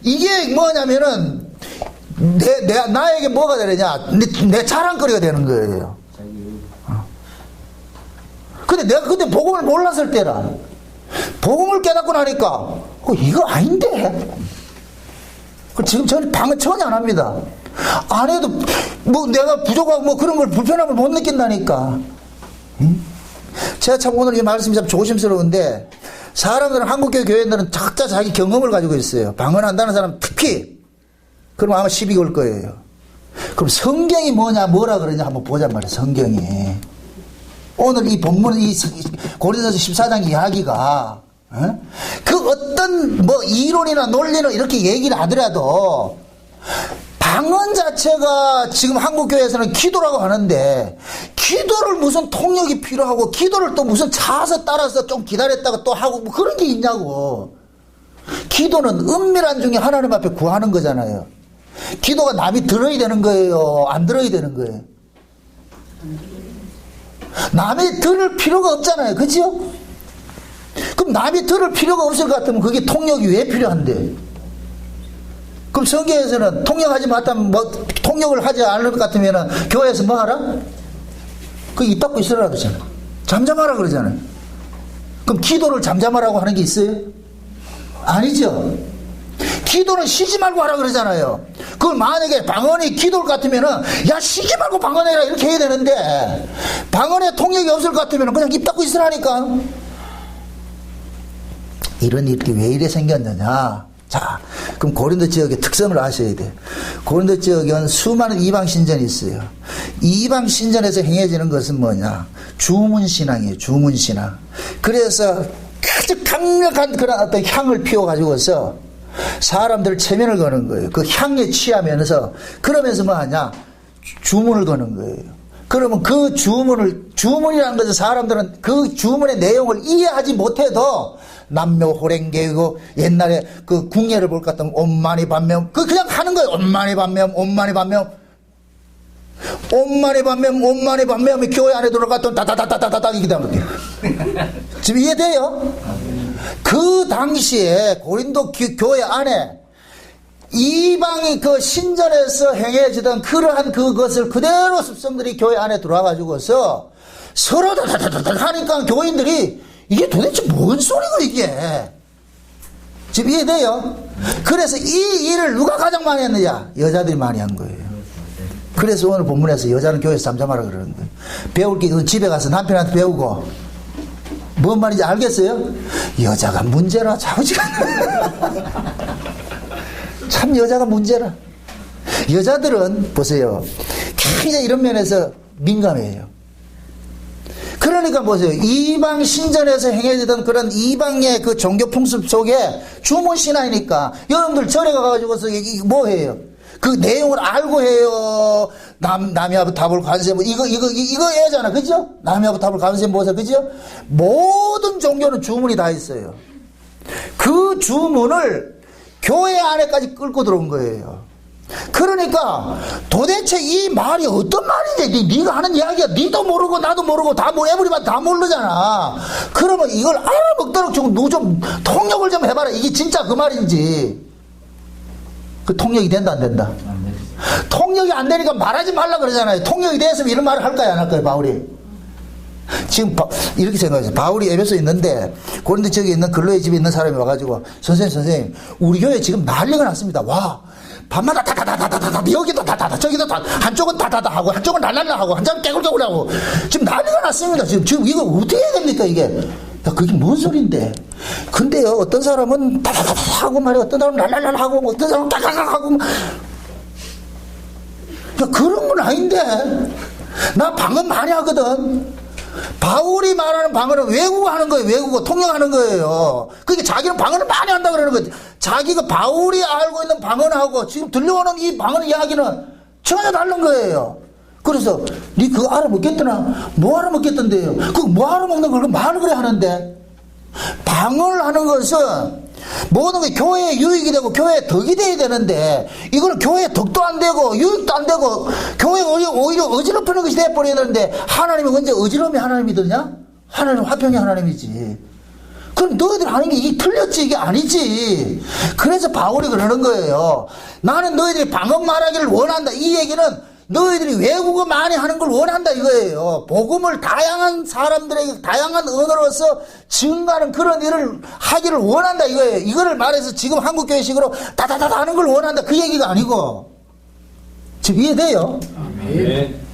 이게 뭐냐면은, 나에게 뭐가 되느냐? 내 자랑거리가 되는 거예요. 근데 내가 그때 복음을 몰랐을 때라. 복음을 깨닫고 나니까, 이거 아닌데? 지금 저는 방언 전혀 안 합니다. 안 해도, 뭐 내가 부족하고 뭐 그런 걸 불편함을 못 느낀다니까. 제가 참 오늘 이 말씀이 참 조심스러운데, 사람들은 한국교회 교회들은 각자 자기 경험을 가지고 있어요. 방언한다는 사람 특히. 그럼 아마 시비가 올 거예요. 그럼 성경이 뭐라 그러냐 한번 보자 말이에요. 성경이. 오늘 이 본문, 이 고린도서 14장 이야기가, 그 어떤 뭐 이론이나 논리는 이렇게 얘기를 하더라도, 방언 자체가 지금 한국교회에서는 기도라고 하는데, 기도를 무슨 통역이 필요하고, 기도를 또 무슨 차서 따라서 좀 기다렸다가 또 하고, 뭐 그런 게 있냐고. 기도는 은밀한 중에 하나님 앞에 구하는 거잖아요. 기도가 남이 들어야 되는 거예요? 안 들어야 되는 거예요? 남이 들을 필요가 없잖아요. 그죠? 그럼 남이 들을 필요가 없을 것 같으면 그게 통역이 왜 필요한데? 그럼 성경에서는 통역하지 말다면 뭐 통역을 하지 않을 것 같으면 교회에서 뭐 하라? 그 입 닫고 있으라 그러잖아요. 잠잠하라 그러잖아요. 그럼 기도를 잠잠하라고 하는 게 있어요? 아니죠. 기도는 쉬지 말고 하라 그러잖아요. 그걸 만약에 방언이 기도일 것 같으면은, 야, 쉬지 말고 방언해라 이렇게 해야 되는데, 방언에 통역이 없을 것 같으면 그냥 입 닫고 있으라니까. 이런 일이 왜 이래 생겼느냐? 자, 그럼 고린도 지역의 특성을 아셔야 돼요. 고린도 지역은 수많은 이방 신전이 있어요. 이방 신전에서 행해지는 것은 뭐냐? 주문신앙이에요. 주문신앙. 그래서 아주 강력한 그런 어떤 향을 피워가지고서 사람들 체면을 거는 거예요. 그 향에 취하면서 그러면서 뭐 하냐? 주문을 거는 거예요. 그러면 그 주문이라는 것은 사람들은 그 주문의 내용을 이해하지 못해도 남묘호랭개고 옛날에 그 궁예를 볼 것 같으면 엄마니 반면 그냥 하는 거예요. 엄마니 반면 엄마니 반면 엄마니 반면 엄마니 반면 교회 안에 들어갔더니 다다다다다다 이게 되는 거예요. 지금 이해돼요? 그 당시에 고린도 교회 안에 이방이 그 신전에서 행해지던 그러한 그것을 그대로 습성들이 교회 안에 들어와가지고서 서로 다다다다 하니까 교인들이 이게 도대체 뭔 소리고 이게 지금 이해돼요? 그래서 이 일을 누가 가장 많이 했느냐? 여자들이 많이 한 거예요. 그래서 오늘 본문에서 여자는 교회에서 잠잠하라 그러는 거예요. 배울 게 집에 가서 남편한테 배우고 뭔 말인지 알겠어요? 여자가 문제라 자우지가 참 여자가 문제라. 여자들은 보세요. 굉장히 이런 면에서 민감해요. 그러니까 보세요. 이방 신전에서 행해지던 그런 이방의 그 종교 풍습 속에 주문신앙이니까 여러분들 절에 가가지고서 뭐 해요? 그 내용을 알고 해요. 남이 아버 답을 관세 뭐 이거 애잖아, 그죠? 남이 아버 답을 관세 뭐서 그죠? 모든 종교는 주문이 다 있어요. 그 주문을 교회 안에까지 끌고 들어온 거예요. 그러니까 도대체 이 말이 어떤 말인지 네가 하는 이야기야. 네도 모르고 나도 모르고 다 뭐 에브리만 다 모르잖아. 그러면 이걸 알아먹도록 좀 통역을 좀 해봐라. 이게 진짜 그 말인지. 그 통역이 된다 안 된다? 통역이 안 되니까 말하지 말라 그러잖아요. 통역이 됐으면 이런 말을 할까요 안 할까요 바울이? 지금 이렇게 생각해요. 바울이 에베소에 있는데 고린도 지역에 있는 근로의 집에 있는 사람이 와가지고 선생님 우리 교회 지금 난리가 났습니다. 와 밤마다 다다다다다다 여기도 다다다 저기도 다 한쪽은 다다다 하고 한쪽은 랄랄라 하고 한쪽은 깨굴깨굴 하고 지금 난리가 났습니다. 지금 이거 어떻게 해야 됩니까 이게? 야 그게 뭔 소린데? 근데요 어떤 사람은 다다다다 하고 말이야 어떤 사람은 랄랄라 하고 어떤 사람은 까까까 하고 야 그런 건 아닌데 나 방언 많이 하거든. 바울이 말하는 방언은 외국어 하는 거예요. 외국어 통역하는 거예요. 그러니까 자기는 방언을 많이 한다 그러는 거예요. 자기가 바울이 알고 있는 방언하고 지금 들려오는 이 방언 이야기는 전혀 다른 거예요. 그래서 니 그거 알아먹겠더나? 뭐 알아먹겠던데요? 그거 뭐 알아먹는 걸 말을 그래 하는데 방언을 하는 것은 모든 게 교회에 유익이 되고 교회에 덕이 돼야 되는데 이거는 교회에 덕도 안 되고 유익도 안 되고 교회에 오히려 어지럽히는 것이 돼버려야 되는데 하나님은 언제 어지러움이 하나님이더냐? 하나님은 화평이 하나님이지. 그럼 너희들 하는 게 이게 틀렸지 이게 아니지. 그래서 바울이 그러는 거예요. 나는 너희들이 방언 말하기를 원한다. 이 얘기는 너희들이 외국어 많이 하는 걸 원한다 이거예요. 복음을 다양한 사람들에게 다양한 언어로서 증가하는 그런 일을 하기를 원한다 이거예요. 이거를 말해서 지금 한국교회식으로 다다다다 하는 걸 원한다 그 얘기가 아니고. 지금 이해돼요? 아멘.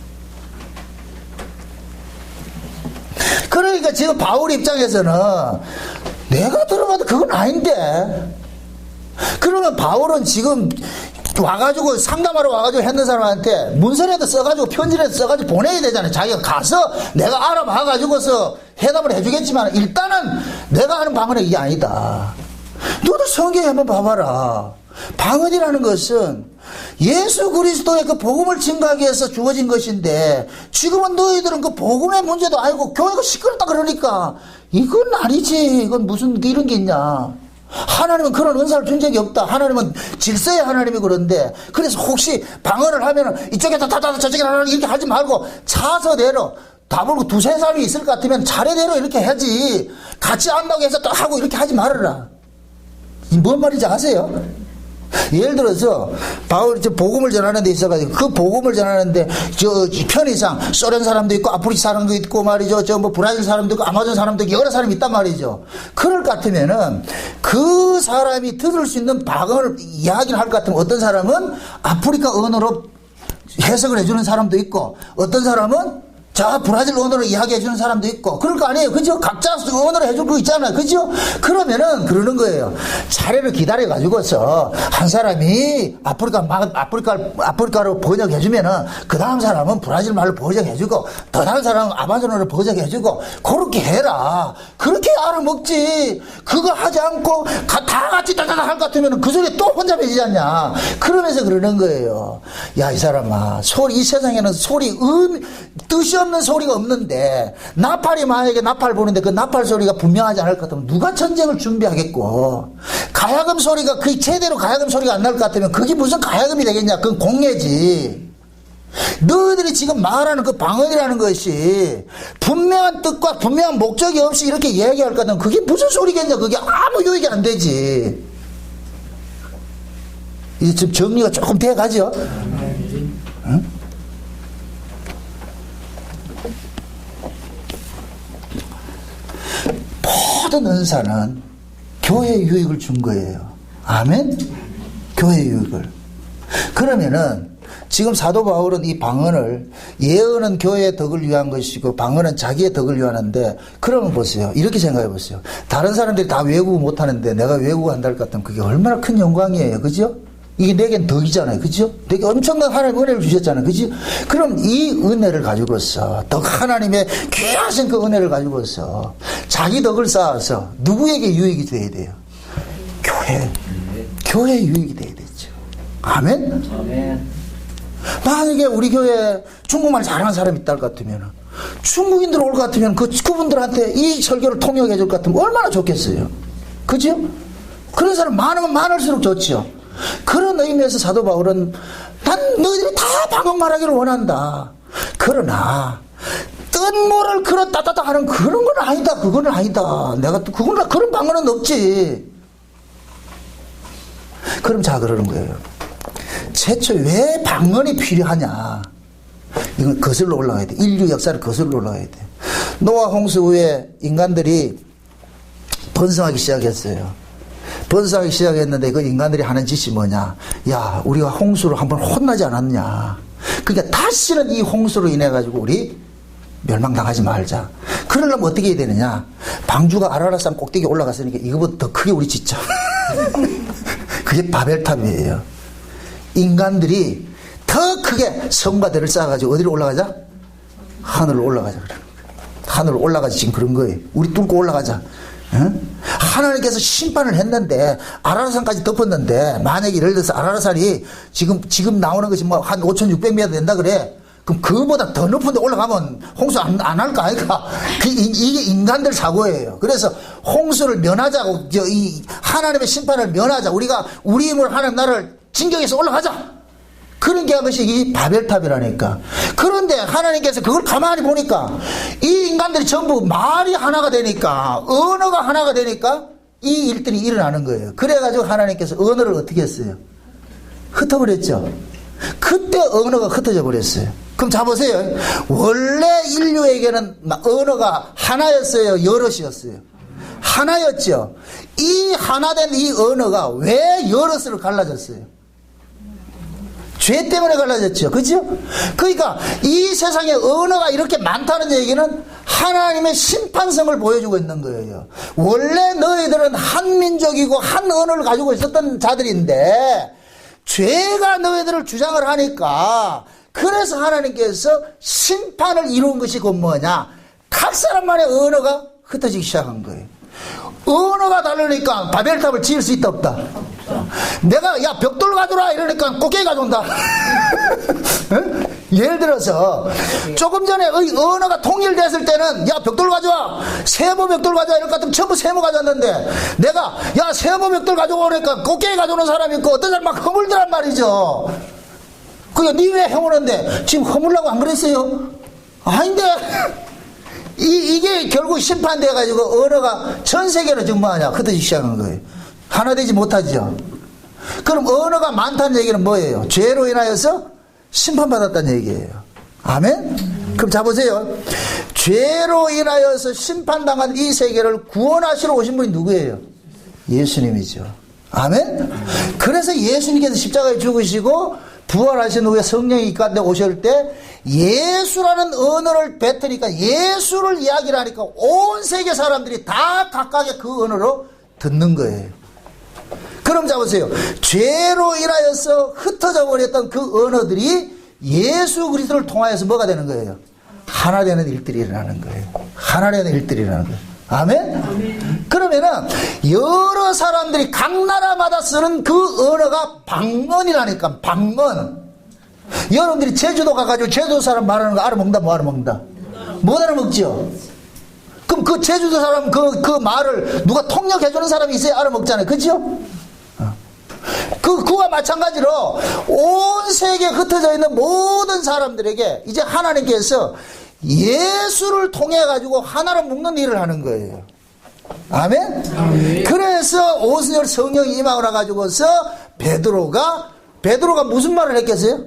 그러니까 지금 바울 입장에서는 내가 들어봐도 그건 아닌데 그러면 바울은 지금 와가지고 상담하러 와가지고 했는 사람한테 문서라도 써가지고 편지라도 써가지고 보내야 되잖아요. 자기가 가서 내가 알아봐가지고서 해답을 해주겠지만 일단은 내가 하는 방언은 이게 아니다. 너도 성경에 한번 봐봐라. 방언이라는 것은 예수 그리스도의 그 복음을 증거하기 위해서 주어진 것인데 지금은 너희들은 그 복음의 문제도 알고 교회가 시끄럽다 그러니까 이건 아니지. 이건 무슨 이런 게 있냐. 하나님은 그런 은사를 준 적이 없다. 하나님은 질서의 하나님이 그런데 그래서 혹시 방언을 하면은 이쪽에다 다다다 저쪽에 하나 이렇게 하지 말고 차서대로 다불고 두세 사람이 있을 것 같으면 차례대로 이렇게 하지 같이 한다고 해서 또 하고 이렇게 하지 말아라. 뭔 말인지 아세요? 예를 들어서 바울이 복음을 전하는 데 있어가지고 그 복음을 전하는데 저 편의상 소련 사람도 있고 아프리카 사람도 있고 말이죠. 저 뭐 브라질 사람도 있고 아마존 사람도 있고 여러 사람이 있단 말이죠. 그럴 것 같으면은 그 사람이 들을 수 있는 방언을 이야기를 할 것 같으면 어떤 사람은 아프리카 언어로 해석을 해주는 사람도 있고 어떤 사람은 자, 브라질 언어로 이야기해 주는 사람도 있고, 그럴 거 아니에요. 그죠? 각자 언어로 해줄 거 있잖아요. 그죠? 그러면은, 그러는 거예요. 차례를 기다려가지고서, 한 사람이 아프리카로 번역해주면은, 그 다음 사람은 브라질 말로 번역해주고, 더 다른 사람은 아마존어로 번역해주고, 그렇게 해라. 그렇게 알아먹지. 그거 하지 않고, 다 같이 다다다 할 것 같으면 그 소리 또 혼자 배지지 않냐. 그러면서 그러는 거예요. 야, 이 사람아. 이 세상에는 뜻이 없는 소리가 없는데, 나팔이 만약에 나팔 부는데 그 나팔 소리가 분명하지 않을 것 같으면 누가 전쟁을 준비하겠고, 가야금 소리가 그 제대로 가야금 소리가 안 날 것 같으면 그게 무슨 가야금이 되겠냐. 그건 공예지. 너희들이 지금 말하는 그 방언이라는 것이 분명한 뜻과 분명한 목적이 없이 이렇게 얘기할 것 같으면 그게 무슨 소리겠냐. 그게 아무 유익이 안 되지. 이제 지금 정리가 조금 돼 가죠. 응? 모든 은사는 교회 유익을 준 거예요. 아멘? 교회 유익을. 그러면은 지금 사도 바울은 이 방언을, 예언은 교회의 덕을 위한 것이고 방언은 자기의 덕을 위하는데, 그러면 보세요. 이렇게 생각해 보세요. 다른 사람들이 다 외국어 못하는데 내가 외국어 한다 할 것 같으면 그게 얼마나 큰 영광이에요. 그죠? 이게 내겐 덕이잖아요. 그죠? 내게 엄청난 하나님의 은혜를 주셨잖아요. 그죠? 그럼 이 은혜를 가지고서, 하나님의 귀하신 그 은혜를 가지고서 자기 덕을 쌓아서 누구에게 유익이 돼야 돼요? 교회에 유익이 돼야 되죠. 아멘? 아멘. 만약에 우리 교회에 중국말 잘하는 사람이 있다 할 것 같으면, 중국인들 올 것 같으면 그분들한테 이 설교를 통역해 줄 것 같으면 얼마나 좋겠어요. 그죠? 그런 사람 많으면 많을수록 좋죠. 그런 의미에서 사도 바울은, 난 너희들이 다 방언 말하기를 원한다. 그러나 뜻모를 그렇다다다 하는 그런 건 아니다. 그거는 아니다. 내가 또 그런 방언은 없지. 그럼 자, 그러는 거예요. 최초 왜 방언이 필요하냐. 이건 거슬러 올라가야 돼. 인류 역사를 거슬러 올라가야 돼. 노아 홍수 후에 인간들이 번성하기 시작했어요. 번성하기 시작했는데 그 인간들이 하는 짓이 뭐냐. 야, 우리가 홍수로 한번 혼나지 않았냐. 그러니까 다시는 이 홍수로 인해 가지고 우리 멸망당하지 말자. 그러려면 어떻게 해야 되느냐. 방주가 아라라산 꼭대기에 올라갔으니까 이거보다 더 크게 우리 짓자. 그게 바벨탑이에요. 인간들이 더 크게 성과들을 쌓아가지고 어디로 올라가자? 하늘로 올라가자. 하늘로 올라가자. 지금 그런 거예요. 우리 뚫고 올라가자. 응? 하나님께서 심판을 했는데, 아라라산까지 덮었는데, 만약에 예를 들어서 아라라산이 지금 나오는 것이 뭐 한 5,600m 된다 그래. 그럼 그거보다 더 높은 데 올라가면 홍수 안 할 거 아닐까? 이게 인간들 사고예요. 그래서 홍수를 면하자고, 이 하나님의 심판을 면하자. 우리 힘으로 하나님 나라를 진격해서 올라가자. 그런 게 것이 이 바벨탑이라니까. 그런데 하나님께서 그걸 가만히 보니까 이 인간들이 전부 말이 하나가 되니까, 언어가 하나가 되니까 이 일들이 일어나는 거예요. 그래가지고 하나님께서 언어를 어떻게 했어요? 흩어버렸죠. 그때 언어가 흩어져 버렸어요. 그럼 자 보세요. 원래 인류에게는 언어가 하나였어요? 여럿이었어요? 하나였죠. 이 하나된 이 언어가 왜 여럿으로 갈라졌어요? 죄 때문에 갈라졌죠. 그죠? 그러니까 이 세상에 언어가 이렇게 많다는 얘기는 하나님의 심판성을 보여주고 있는 거예요. 원래 너희들은 한 민족이고 한 언어를 가지고 있었던 자들인데 죄가 너희들을 주장을 하니까, 그래서 하나님께서 심판을 이룬 것이 곧 뭐냐? 각 사람만의 언어가 흩어지기 시작한 거예요. 언어가 다르니까 바벨탑을 지을 수 있다 없다? 내가 야 벽돌 가져라 이러니까 꽃게 가져온다. 예를 들어서 조금 전에 언어가 통일됐을 때는 야 벽돌 가져와, 세모 벽돌 가져와 이럴 것 같으면 전부 세모 가져왔는데, 내가 야 세모 벽돌 가져오니까 꽃게 가져오는 사람이 있고 어떤 사람 막 허물더란 말이죠. 그니까 니 왜 허물었는데 지금 허물라고 안 그랬어요? 아닌데. 이게 결국 심판돼가지고 언어가 전 세계로 지금 뭐하냐? 흩어지기 시작한 거예요. 하나 되지 못하죠. 그럼 언어가 많다는 얘기는 뭐예요? 죄로 인하여서 심판받았다는 얘기예요. 아멘? 그럼 자 보세요. 죄로 인하여서 심판당한 이 세계를 구원하시러 오신 분이 누구예요? 예수님이죠. 아멘? 그래서 예수님께서 십자가에 죽으시고 부활하신 후에 성령이 가운데 오실 때 예수라는 언어를 뱉으니까, 예수를 이야기를 하니까 온 세계 사람들이 다 각각의 그 언어로 듣는 거예요. 그럼 잡으세요. 죄로 인하여서 흩어져 버렸던 그 언어들이 예수 그리스도를 통하여서 뭐가 되는 거예요? 하나 되는 일들이 일어나는 거예요. 하나 되는 일들이 일어나는 거예요. 아멘? 아멘. 그러면은 여러 사람들이 각 나라마다 쓰는 그 언어가 방언이라니까. 방언. 여러분들이 제주도 가가지고 제주도 사람 말하는 거 알아먹는다, 뭐 알아먹는다? 못 알아먹죠? 그럼 그 제주도 사람 그 말을 누가 통역해주는 사람이 있어야 알아먹잖아요. 그죠? 그와 마찬가지로 온 세계에 흩어져 있는 모든 사람들에게 이제 하나님께서 예수를 통해 가지고 하나로 묶는 일을 하는 거예요. 아멘? 아멘. 그래서 오순절 성령이 임하고 나 가지고서 베드로가 무슨 말을 했겠어요?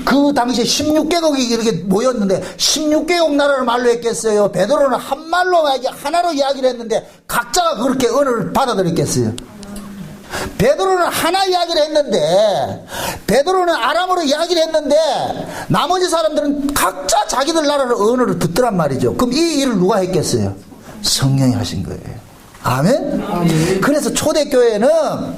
그 당시에 16개국이 이렇게 모였는데 16개국 나라를 말로 했겠어요? 베드로는 한 말로 하나로 이야기를 했는데 각자가 그렇게 언어를 받아들였겠어요? 베드로는 하나 이야기를 했는데, 베드로는 아람어로 이야기를 했는데 나머지 사람들은 각자 자기들 나라의 언어를 듣더란 말이죠. 그럼 이 일을 누가 했겠어요? 성령이 하신 거예요. 아멘? 아멘. 그래서 초대교회는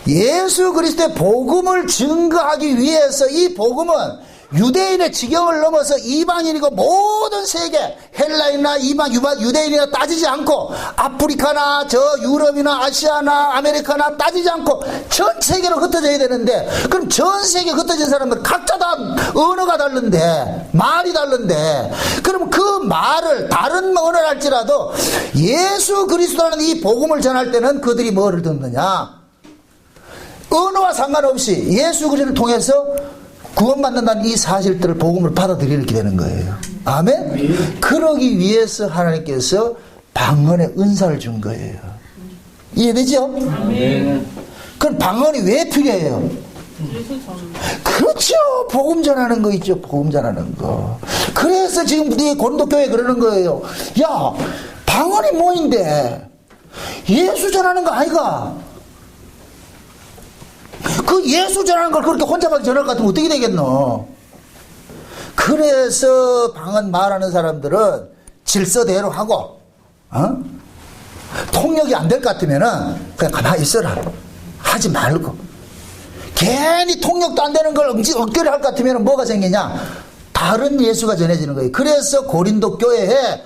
예수 그리스도의 복음을 증거하기 위해서, 이 복음은 유대인의 지경을 넘어서 이방인이고 모든 세계, 헬라인이나 이방 유대인이나 따지지 않고, 아프리카나 저 유럽이나 아시아나 아메리카나 따지지 않고 전 세계로 흩어져야 되는데, 그럼 전 세계 흩어진 사람들 각자 다 언어가 다른데, 말이 다른데, 그럼 그 말을 다른 언어를 할지라도 예수 그리스도라는 이 복음을 전할 때는 그들이 뭐를 듣느냐? 언어와 상관없이 예수 그리스도를 통해서 구원받는다는 이 사실들을 복음을 받아들이게 되는 거예요. 아멘? 네. 그러기 위해서 하나님께서 방언의 은사를 준 거예요. 이해되죠? 네. 그럼 방언이 왜 필요해요? 그렇죠. 복음 전하는 거 있죠. 복음 전하는 거. 그래서 지금 우리 고린도 교회 그러는 거예요. 야, 방언이 뭐인데 예수 전하는 거 아이가? 그 예수 전하는 걸 그렇게 혼자만 전할 것 같으면 어떻게 되겠노? 그래서 방언 말하는 사람들은 질서대로 하고, 통역이 안 될 것 같으면은 그냥 가만히 있어라. 하지 말고. 괜히 통역도 안 되는 걸 억지로 할 것 같으면 뭐가 생기냐? 다른 예수가 전해지는 거예요. 그래서 고린도 교회에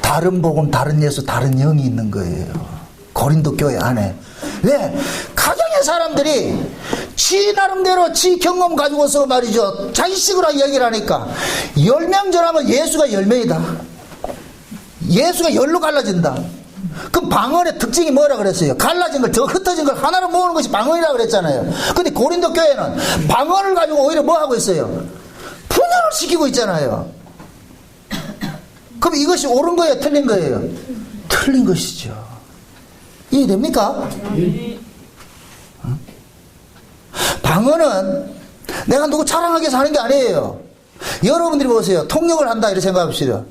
다른 복음, 다른 예수, 다른 영이 있는 거예요. 고린도 교회 안에. 왜? 각양의 사람들이 지 나름대로 지 경험 가지고서 말이죠. 자기식으로 이야기를 하니까 10명 전하면 예수가 10명이다. 예수가 10로 갈라진다. 그럼 방언의 특징이 뭐라 그랬어요? 갈라진 걸, 더 흩어진 걸 하나로 모으는 것이 방언이라고 그랬잖아요. 근데 고린도 교회는 방언을 가지고 오히려 뭐 하고 있어요? 분열을 시키고 있잖아요. 그럼 이것이 옳은 거예요? 틀린 거예요? 틀린 것이죠. 이해됩니까? 방언은 내가 누구 자랑하기 위해서 하는 게 아니에요. 여러분들이 보세요. 통역을 한다 이렇게 생각합시다.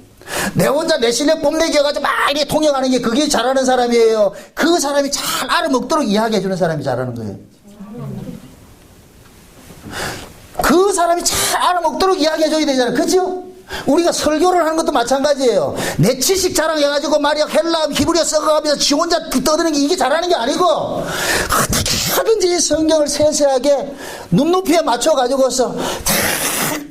내 혼자 내 실력 뽐내기 해가지고 막 이렇게 통역하는 게 그게 잘하는 사람이에요. 그 사람이 잘 알아먹도록 이야기해주는 사람이 잘하는 거예요. 그 사람이 잘 알아먹도록 이야기해줘야 되잖아요. 그죠? 우리가 설교를 하는 것도 마찬가지예요. 내 지식 자랑해가지고 말이야 헬라 히브리어 써가면서 지 혼자 떠드는 게 이게 잘하는 게 아니고, 어떻게 하든지 성경을 세세하게 눈높이에 맞춰가지고서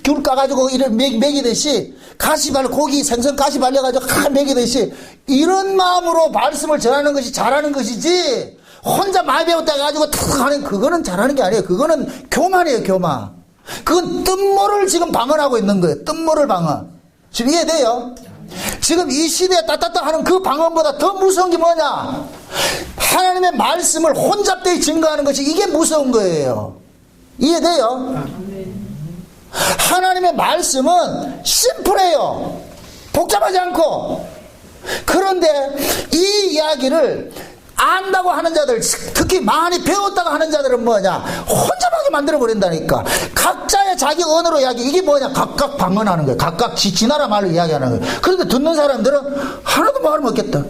귤 까가지고 이런 먹이듯이, 가시발 고기 생선 가시 발려가지고 먹이듯이 이런 마음으로 말씀을 전하는 것이 잘하는 것이지, 혼자 많이 배웠다 해가지고 툭 하는 그거는 잘하는 게 아니에요. 그거는 교만이에요. 교만. 그건 뜻모를 지금 방언하고 있는 거예요. 뜻모를 방언. 지금 이해돼요? 지금 이 시대에 따따따 하는 그 방언보다 더 무서운 게 뭐냐? 하나님의 말씀을 혼잡되이 증거하는 것이, 이게 무서운 거예요. 이해돼요? 하나님의 말씀은 심플해요. 복잡하지 않고. 그런데 이 이야기를 안다고 하는 자들, 특히 많이 배웠다고 하는 자들은 뭐냐? 혼잡하게 만들어버린다니까. 각자의 자기 언어로 이야기, 이게 뭐냐? 각각 방언하는 거예요. 각각 지 나라 말로 이야기하는 거예요. 그런데 듣는 사람들은 하나도 말을 못겠다.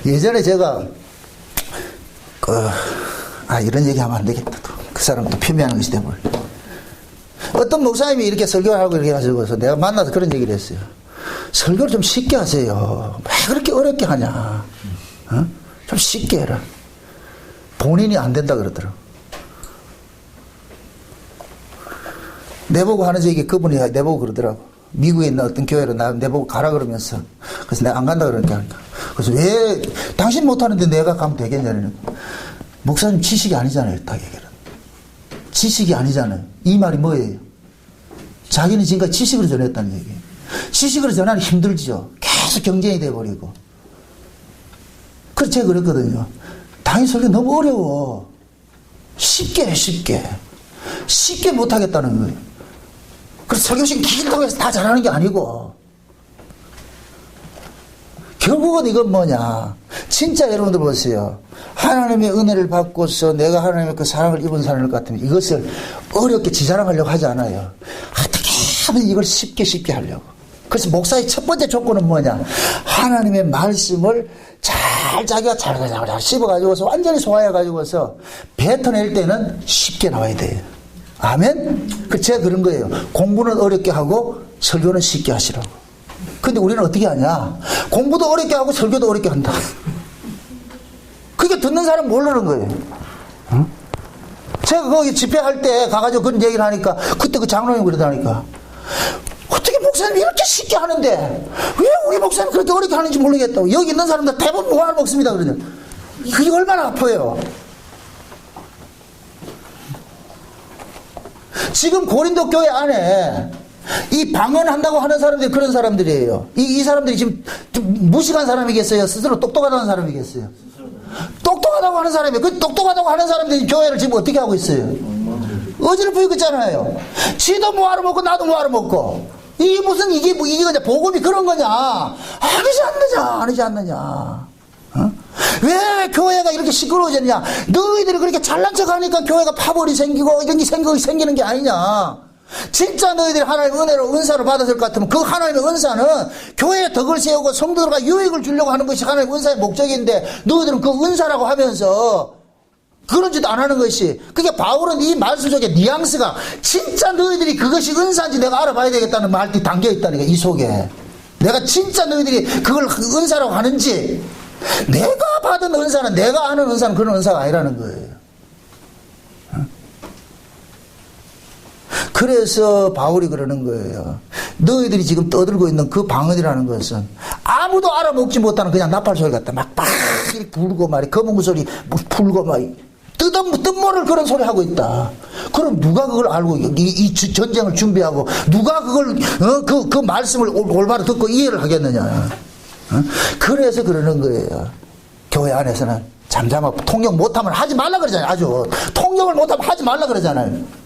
예전에 제가 이런 얘기하면 안 되겠다. 그 사람도 표미하는 것이 되면 어떤 목사님이 이렇게 설교를 하고 이렇게 하셔서 내가 만나서 그런 얘기를 했어요. 설교를 좀 쉽게 하세요. 왜 그렇게 어렵게 하냐. 좀 쉽게 해라. 본인이 안 된다 그러더라고. 내보고 하는 얘기 그분이 내보고 그러더라고. 미국에 있는 어떤 교회로 내보고 가라 그러면서. 그래서 내가 안 간다 그러니까. 그래서 왜 당신 못하는데 내가 가면 되겠냐는. 목사님 지식이 아니잖아요. 딱 얘기를. 지식이 아니잖아요. 이 말이 뭐예요? 자기는 지금까지 지식으로 전했다는 얘기예요. 지식으로 전하는 힘들죠. 계속 경쟁이 돼버리고. 그래서 제가 그랬거든요. 당연히 설교 너무 어려워. 쉽게 해, 쉽게. 쉽게 못하겠다는 거예요. 그래서 설교식 길다고 해서 다 잘하는 게 아니고. 결국은 이건 뭐냐. 진짜 여러분들 보세요. 하나님의 은혜를 받고서 내가 하나님의 그 사랑을 입은 사람일 것 같으면 이것을 어렵게 지자랑하려고 하지 않아요. 어떻게 하면 이걸 쉽게 하려고. 그래서 목사의 첫 번째 조건은 뭐냐. 하나님의 말씀을 자기가 잘 씹어가지고서 완전히 소화해가지고서 뱉어낼 때는 쉽게 나와야 돼요. 아멘? 제가 그런 거예요. 공부는 어렵게 하고 설교는 쉽게 하시라고. 근데 우리는 어떻게 하냐. 공부도 어렵게 하고 설교도 어렵게 한다. 그게 듣는 사람 모르는 거예요. 응? 제가 거기 집회할 때 가가지고 그런 얘기를 하니까 그때 그 장로님이 그러다니까 어떻게 목사님이 이렇게 쉽게 하는데 왜 우리 목사님 그렇게 어렵게 하는지 모르겠다고. 여기 있는 사람들 대부분 무한을 먹습니다. 그러죠. 그게 얼마나 아파요. 지금 고린도 교회 안에 이 방언한다고 하는 사람들이 그런 사람들이에요. 이 사람들이 지금 좀 무식한 사람이겠어요? 스스로 똑똑하다는 사람이겠어요? 똑똑하다고 하는 사람이, 그 똑똑하다고 하는 사람들이 교회를 지금 어떻게 하고 있어요? 어지럽히고 있잖아요. 지도 뭐하러 먹고 나도 뭐하러 먹고. 이게 무슨 이게 그냥 복음이 그런 거냐? 아니지 않느냐? 어? 왜 교회가 이렇게 시끄러워졌냐? 너희들이 그렇게 잘난 척하니까 교회가 파벌이 생기고 이런 게 생기는 게 아니냐? 진짜 너희들이 하나님의 은혜로 은사를 받았을 것 같으면 그 하나님의 은사는 교회에 덕을 세우고 성도들과 유익을 주려고 하는 것이 하나님의 은사의 목적인데 너희들은 그 은사라고 하면서 그런지도 안 하는 것이. 그게 바울은 이 말씀 속에 뉘앙스가 진짜 너희들이 그것이 은사인지 내가 알아봐야 되겠다는 말이 담겨 있다니까. 이 속에 내가 진짜 너희들이 그걸 은사라고 하는지. 내가 받은 은사는, 내가 아는 은사는 그런 은사가 아니라는 거예요. 그래서 바울이 그러는 거예요. 너희들이 지금 떠들고 있는 그 방언이라는 것은 아무도 알아먹지 못하는 그냥 나팔 소리 같다. 막 불고 말이 검은 소리 불고 막 뜻모를 그런 소리 하고 있다. 그럼 누가 그걸 알고 이 전쟁을 준비하고 누가 그걸 그 말씀을 올바로 듣고 이해를 하겠느냐. 그래서 그러는 거예요. 교회 안에서는 잠잠하고 통역 못하면 하지 말라 그러잖아요. 아주 통역을 못하면 하지 말라 그러잖아요.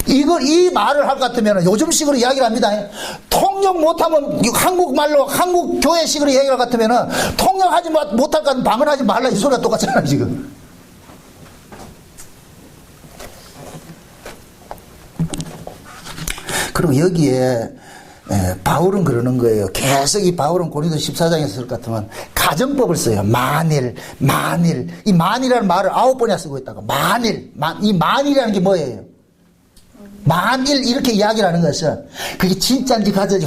이 말을 할 것 같으면 요즘식으로 이야기를 합니다. 통역 못하면 한국말로 한국 교회식으로 이야기할 것 같으면 통역하지 못할 것 같으면 방언하지 말라 이 소리가 똑같잖아요 지금. 그리고 여기에 바울은 그러는 거예요. 계속 이 바울은 고린도 14장에 쓸 것 같으면 가정법을 써요. 만일 이 만이라는 말을 9번이나 쓰고 있다고. 이 만이라는 게 뭐예요? 만일 이렇게 이야기를 하는 것은 그게 진짜인지 가짜인지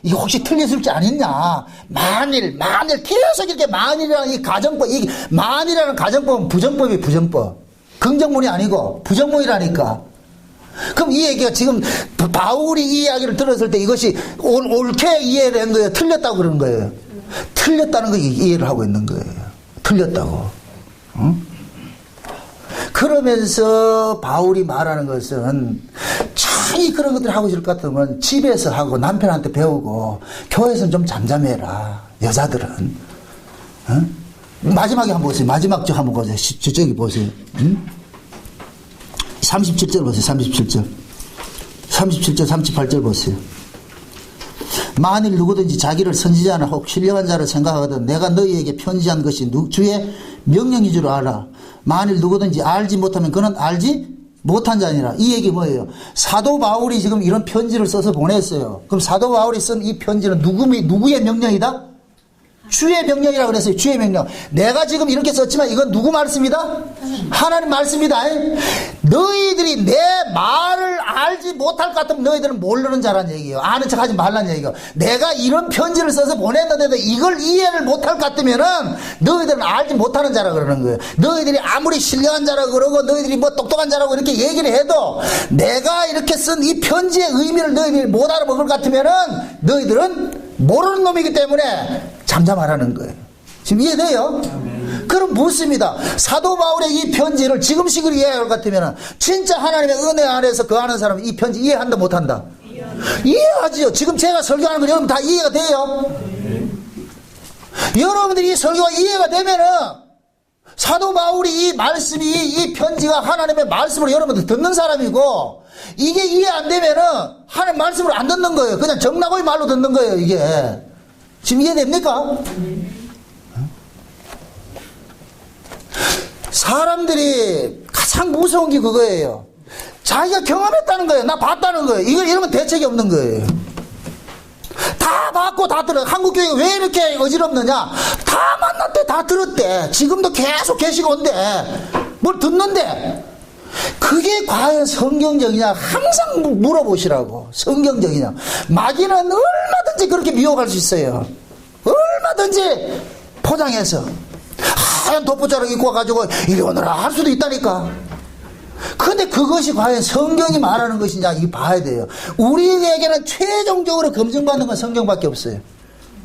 이게 혹시 틀렸을지 아니냐. 만일 계속 이렇게 만일이라는 이 가정법, 이 만이라는 가정법은 부정법이 부정법. 긍정문이 아니고 부정문이라니까. 그럼 이 얘기가 지금 바울이 이 이야기를 들었을 때 이것이 옳게 이해를 한 거예요? 틀렸다고 그러는 거예요? 틀렸다는 거 이해를 하고 있는 거예요. 틀렸다고. 응? 그러면서 바울이 말하는 것은 자기 그런 것들 하고 싶을 것 같으면 집에서 하고 남편한테 배우고 교회에서는 좀 잠잠해라. 여자들은. 응? 마지막에 한번 보세요. 마지막 쪽 한번 보세요. 저기 보세요. 응? 37절 보세요. 37절 38절 보세요. 만일 누구든지 자기를 선지자나 혹 신령한 자를 생각하거든 내가 너희에게 편지한 것이 주의 명령인 줄 알아. 만일 누구든지 알지 못하면 그는 알지 못한 자니라. 이 얘기 뭐예요? 사도 바울이 지금 이런 편지를 써서 보냈어요. 그럼 사도 바울이 쓴 이 편지는 누구의 명령이다? 주의 명령이라고 그랬어요. 주의 명령. 내가 지금 이렇게 썼지만 이건 누구 말씀이다? 하나님 말씀이다. 너희들이 내 말을 알지 못할 것 같으면 너희들은 모르는 자란 얘기예요. 아는 척 하지 말란 얘기예요. 내가 이런 편지를 써서 보냈는데도 이걸 이해를 못할 것 같으면은 너희들은 알지 못하는 자라 그러는 거예요. 너희들이 아무리 신령한 자라고 그러고 너희들이 뭐 똑똑한 자라고 이렇게 얘기를 해도 내가 이렇게 쓴 이 편지의 의미를 너희들이 못 알아먹을 것 같으면은 너희들은 모르는 놈이기 때문에 잠잠하라는 거예요. 지금 이해돼요? 그럼 묻습니다. 사도 바울의 이 편지를 지금식으로 이해할 것 같으면 진짜 하나님의 은혜 안에서 거하는 사람은 이 편지 이해한다 못한다? 이해하지요. 지금 제가 설교하는 거 여러분 다 이해가 돼요? 여러분들이 이 설교가 이해가 되면은 사도 바울이 이 말씀이 이 편지가 하나님의 말씀으로 여러분들 듣는 사람이고 이게 이해 안 되면은 하나님 말씀을 안 듣는 거예요. 그냥 정나고의 말로 듣는 거예요. 이게 지금 이해됩니까? 사람들이 가장 무서운 게 그거예요. 자기가 경험했다는 거예요. 나 봤다는 거예요. 이러면 대책이 없는 거예요. 다 봤고 다 들어. 한국교회가 왜 이렇게 어지럽느냐? 다 만났대, 다 들었대. 지금도 계속 계시고 온대. 뭘 듣는데? 그게 과연 성경적이냐? 항상 물어보시라고. 성경적이냐? 마귀는 얼마든지 그렇게 미혹할 수 있어요. 얼마든지 포장해서 하얀 덮보자락 입고 와가지고 이리 오너라 할 수도 있다니까. 근데 그것이 과연 성경이 말하는 것이냐 이 봐야 돼요. 우리에게는 최종적으로 검증받는 건 성경밖에 없어요.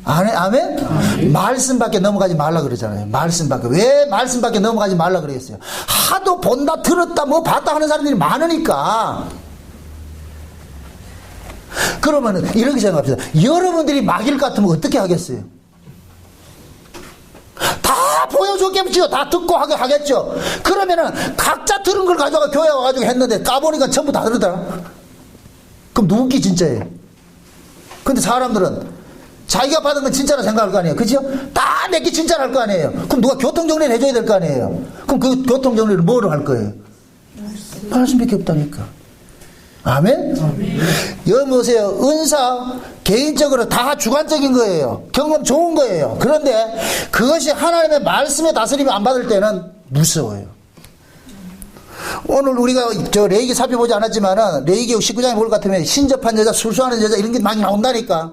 아멘? 말씀밖에 넘어가지 말라 그러잖아요. 말씀밖에. 왜 말씀밖에 넘어가지 말라 그랬어요? 하도 본다 들었다 뭐 봤다 하는 사람들이 많으니까. 그러면은 이렇게 생각합시다. 여러분들이 마귀를 같으면 어떻게 하겠어요? 다 보여줬겠죠. 다 듣고 하겠죠. 그러면은 각자 들은 걸 가져가 교회 와가지고 했는데 까보니까 전부 다 그러더라. 그럼 누구기 진짜예요? 근데 사람들은 자기가 받은 건 진짜라 생각할 거 아니에요. 그죠? 다 내게 진짜라 할 거 아니에요. 그럼 누가 교통정리를 해줘야 될 거 아니에요. 그럼 그 교통정리를 뭐로 할 거예요? 말씀밖에 없다니까. 아멘? 여기 보세요. 은사 개인적으로 다 주관적인 거예요. 경험 좋은 거예요. 그런데 그것이 하나님의 말씀의 다스림을 안 받을 때는 무서워요. 오늘 우리가 레위기 살펴보지 않았지만은 레위기 19장에 볼 것 같으면 신접한 여자, 술수하는 여자 이런 게 많이 나온다니까.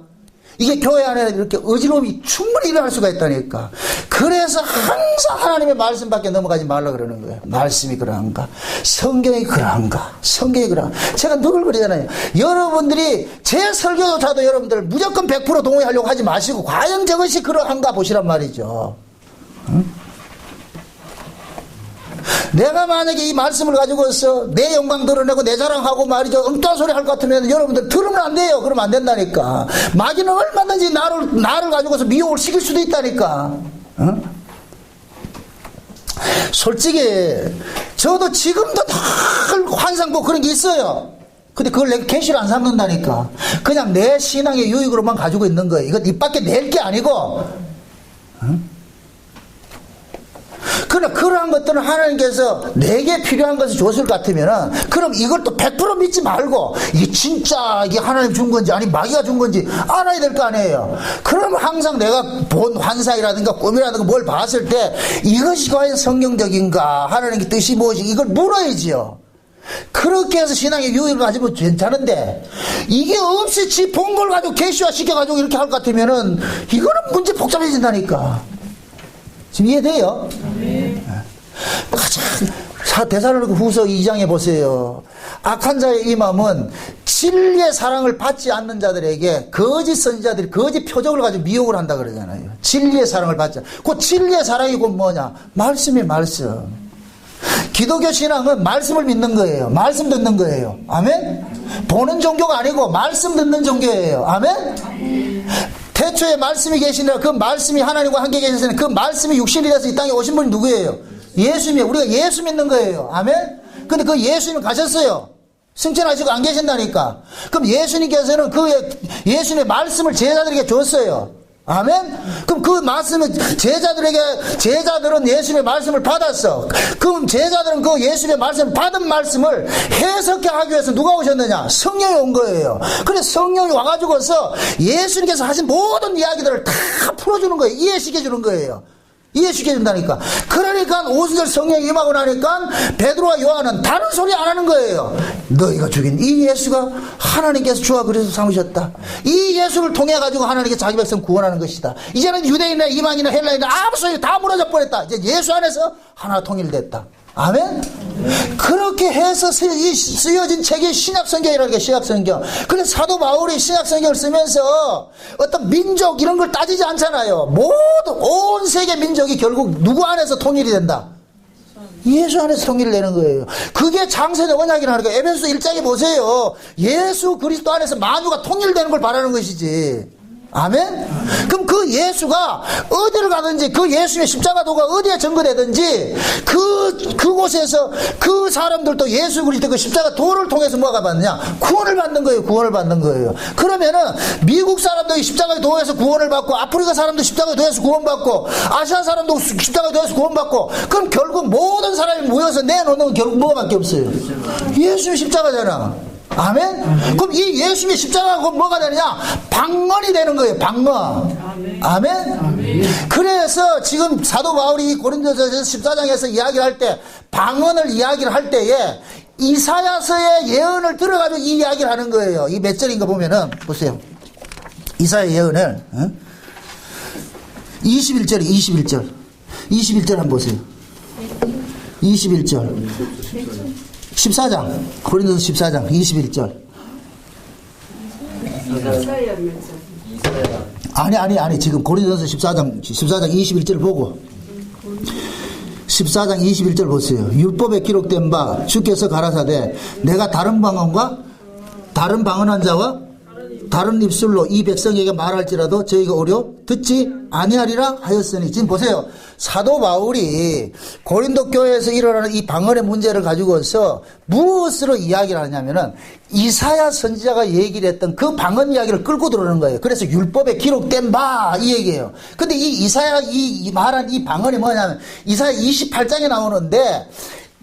이게 교회 안에 이렇게 어지러움이 충분히 일어날 수가 있다니까. 그래서 항상 하나님의 말씀밖에 넘어가지 말라 그러는 거예요. 말씀이 그러한가? 성경이 그러한가? 성경이 그러한가? 제가 늘 그러잖아요. 여러분들이 제 설교조차도 여러분들 무조건 100% 동의하려고 하지 마시고 과연 저것이 그러한가 보시란 말이죠. 응? 내가 만약에 이 말씀을 가지고서 내 영광 드러내고 내 자랑하고 말이죠. 엉뚱한 소리 할 것 같으면 여러분들 들으면 안 돼요. 그러면 안 된다니까. 마귀는 얼마든지 나를 가지고서 미혹을 시킬 수도 있다니까. 어? 솔직히 저도 지금도 늘 환상 보고 그런 게 있어요. 근데 그걸 내가 계시를 안 삼는다니까. 그냥 내 신앙의 유익으로만 가지고 있는 거예요. 이건 입 밖에 낼 게 아니고. 어? 그러나 그러한 것들은 하나님께서 내게 필요한 것을 줬을 것 같으면은 그럼 이걸 또 100% 믿지 말고 이게 진짜 이게 하나님 준 건지 아니 마귀가 준 건지 알아야 될 거 아니에요. 그러면 항상 내가 본 환상이라든가 꿈이라든가 뭘 봤을 때 이것이 과연 성경적인가 하나님의 뜻이 무엇인가 이걸 물어야지요. 그렇게 해서 신앙의 유익을 가지면 괜찮은데 이게 없이 지 본 걸 가지고 계시화 시켜가지고 이렇게 할 것 같으면은 이거는 문제 복잡해진다니까. 지금 이해돼요? 네. 가장 데살로니가 후서 2장에 보세요. 악한 자의 이 마음은 진리의 사랑을 받지 않는 자들에게 거짓 선지자들이 거짓 표적을 가지고 미혹을 한다 그러잖아요. 진리의 사랑을 받지 그 진리의 사랑이 곧 뭐냐? 말씀이 말씀. 기독교 신앙은 말씀을 믿는 거예요. 말씀 듣는 거예요. 아멘? 보는 종교가 아니고 말씀 듣는 종교예요. 아멘? 태초에 말씀이 계시니라 그 말씀이 하나님과 함께 계셨으니 그 말씀이 육신이 돼서 이 땅에 오신 분이 누구예요? 예수님이에요. 우리가 예수 믿는 거예요. 아멘? 근데 그 예수님 가셨어요. 승천하시고 안 계신다니까. 그럼 예수님께서는 그 예수님의 말씀을 제자들에게 줬어요. 아멘? 그럼 그 말씀을 제자들은 예수님의 말씀을 받았어. 그럼 제자들은 그 예수님의 말씀을 받은 말씀을 해석해 하기 위해서 누가 오셨느냐? 성령이 온 거예요. 그래서 성령이 와가지고서 예수님께서 하신 모든 이야기들을 다 풀어주는 거예요. 이해시켜주는 거예요. 이해시켜준다니까. 그러니까 오순절 성령이 임하고 나니까 베드로와 요한은 다른 소리 안 하는 거예요. 너희가 죽인 이 예수가 하나님께서 주와 그리스도 삼으셨다. 이 예수를 통해 가지고 하나님께 자기 백성 구원하는 것이다. 이제는 유대인이나 이방인이나 헬라인이나 아무 소리 다 무너져 버렸다. 이제 예수 안에서 하나 통일됐다. 아멘? 그렇게 해서 쓰여진 책이 신약성경이라는 게 신약성경. 그래서 사도 바울이 신약성경을 쓰면서 어떤 민족 이런 걸 따지지 않잖아요. 모든 온 세계 민족이 결국 누구 안에서 통일이 된다? 예수 안에서 통일을 내는 거예요. 그게 장세의 언약이라는 거예요. 에베소서 1장에 보세요. 예수 그리스도 안에서 만유가 통일되는 걸 바라는 것이지. 아멘? 그럼 그 예수가 어디를 가든지 그 예수의 십자가도가 어디에 전거되든지 그곳에서 그 사람들도 예수 그리스도 그 십자가 도를 통해서 뭐가 받느냐? 구원을 받는 거예요. 구원을 받는 거예요. 그러면은 미국 사람도 십자가의 도에서 구원을 받고 아프리카 사람도 십자가의 도에서 구원받고 아시아 사람도 십자가의 도에서 구원받고 그럼 결국 모든 사람이 모여서 내놓는 건 결국 뭐밖에 없어요? 예수의 십자가잖아. 아멘? 그럼 이 예수님의 십자가가 뭐가 되느냐? 방언이 되는 거예요. 방언. 아멘? 그래서 지금 사도 바울이 고린도전서 14장에서 이야기를 할 때 방언을 이야기를 할 때에 이사야서의 예언을 들어가지고 이 이야기를 하는 거예요. 이 몇 절인가 보면은 보세요. 이사야 예언을 21절 21절 한번 보세요. 21절 14장 고린도서 14장 21절 아니 지금 고린도서 14장 21절 보고 14장 21절 보세요. 율법에 기록된 바 주께서 가라사대 내가 다른 방언과 다른 방언한 자와 다른 입술로 이 백성에게 말할지라도 저희가 오려 듣지 아니하리라 하였으니. 지금 보세요. 사도 바울이 고린도 교회에서 일어나는 이 방언의 문제를 가지고서 무엇으로 이야기를 하냐면은 이사야 선지자가 얘기를 했던 그 방언 이야기를 끌고 들어오는 거예요. 그래서 율법에 기록된 바 이 얘기예요. 근데 이 이사야 이 말한 이 방언이 뭐냐면 이사야 28장에 나오는데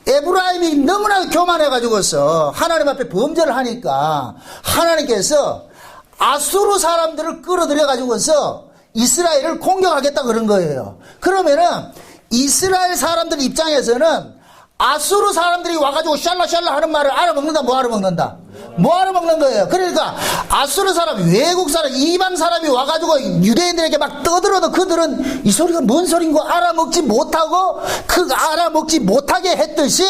에브라임이 너무나 교만해가지고서 하나님 앞에 범죄를 하니까 하나님께서 아수르 사람들을 끌어들여가지고서 이스라엘을 공격하겠다 그런 거예요. 그러면은 이스라엘 사람들 입장에서는 아수르 사람들이 와가지고 샬라샬라 하는 말을 알아먹는다, 뭐 알아먹는다? 뭐 알아먹는 거예요. 그러니까 아수르 사람, 외국 사람, 이방 사람이 와가지고 유대인들에게 막 떠들어도 그들은 이 소리가 뭔 소리인 거 알아먹지 못하고 알아먹지 못하게 했듯이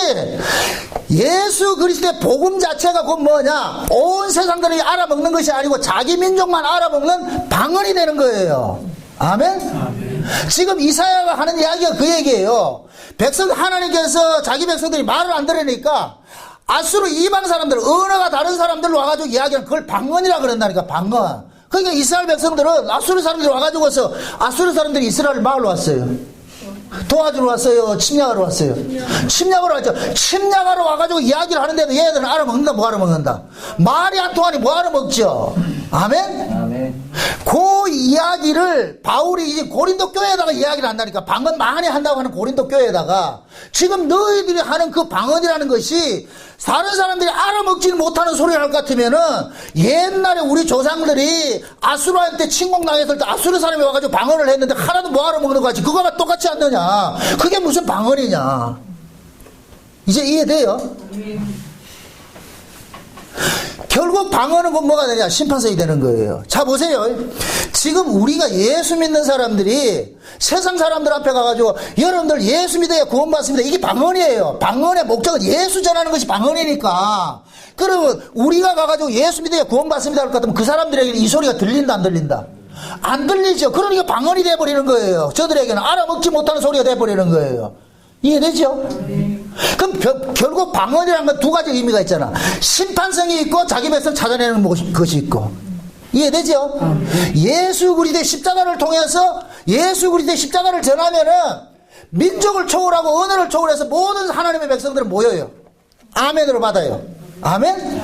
예수 그리스도의 복음 자체가 곧 뭐냐? 온 세상들이 알아먹는 것이 아니고 자기 민족만 알아먹는 방언이 되는 거예요. 아멘? 아멘. 지금 이사야가 하는 이야기가 그 얘기예요. 하나님께서 자기 백성들이 말을 안 들으니까 아수르 이방 사람들, 언어가 다른 사람들 와가지고 이야기하는 그걸 방언이라 그런다니까, 방언. 그러니까 이스라엘 백성들은 아수르 사람들이 와가지고서 아수르 사람들이 이스라엘 마을로 왔어요. 도와주러 왔어요? 침략하러 왔어요? 침략하러 왔죠. 침략하러 와가지고 이야기를 하는데도 얘들은 알아먹는다, 뭐 알아먹는다? 말이 안 통하니 뭐 알아먹죠? 아멘? 아멘. 그 이야기를 바울이 이제 고린도 교회에다가 이야기를 한다니까. 방언 많이 한다고 하는 고린도 교회에다가 지금 너희들이 하는 그 방언이라는 것이 다른 사람들이 알아먹지 못하는 소리를 할 것 같으면은 옛날에 우리 조상들이 아수르한테 침공당했을 때 아수르 사람이 와가지고 방언을 했는데 하나도 뭐 알아먹는 거 같이 그거가 똑같지 않느냐. 그게 무슨 방언이냐. 이제 이해돼요? 결국 방언은 뭐가 되냐? 심판석이 되는 거예요. 자, 보세요. 지금 우리가 예수 믿는 사람들이 세상 사람들 앞에 가가지고 여러분들 예수 믿어야 구원받습니다. 이게 방언이에요. 방언의 목적은 예수 전하는 것이 방언이니까. 그러면 우리가 가가지고 예수 믿어야 구원받습니다 할 것 같으면 그 사람들에게 이 소리가 들린다, 안 들린다? 안 들리죠. 그러니까 방언이 돼버리는 거예요. 저들에게는 알아먹지 못하는 소리가 돼버리는 거예요. 이해되죠? 그럼 결국 방언이라는 건 두 가지 의미가 있잖아. 심판성이 있고 자기 백성 찾아내는 것이 있고. 이해되죠? 예수 그리스도의 십자가를 통해서 예수 그리스도의 십자가를 전하면은 민족을 초월하고 언어를 초월해서 모든 하나님의 백성들은 모여요. 아멘으로 받아요. 아멘?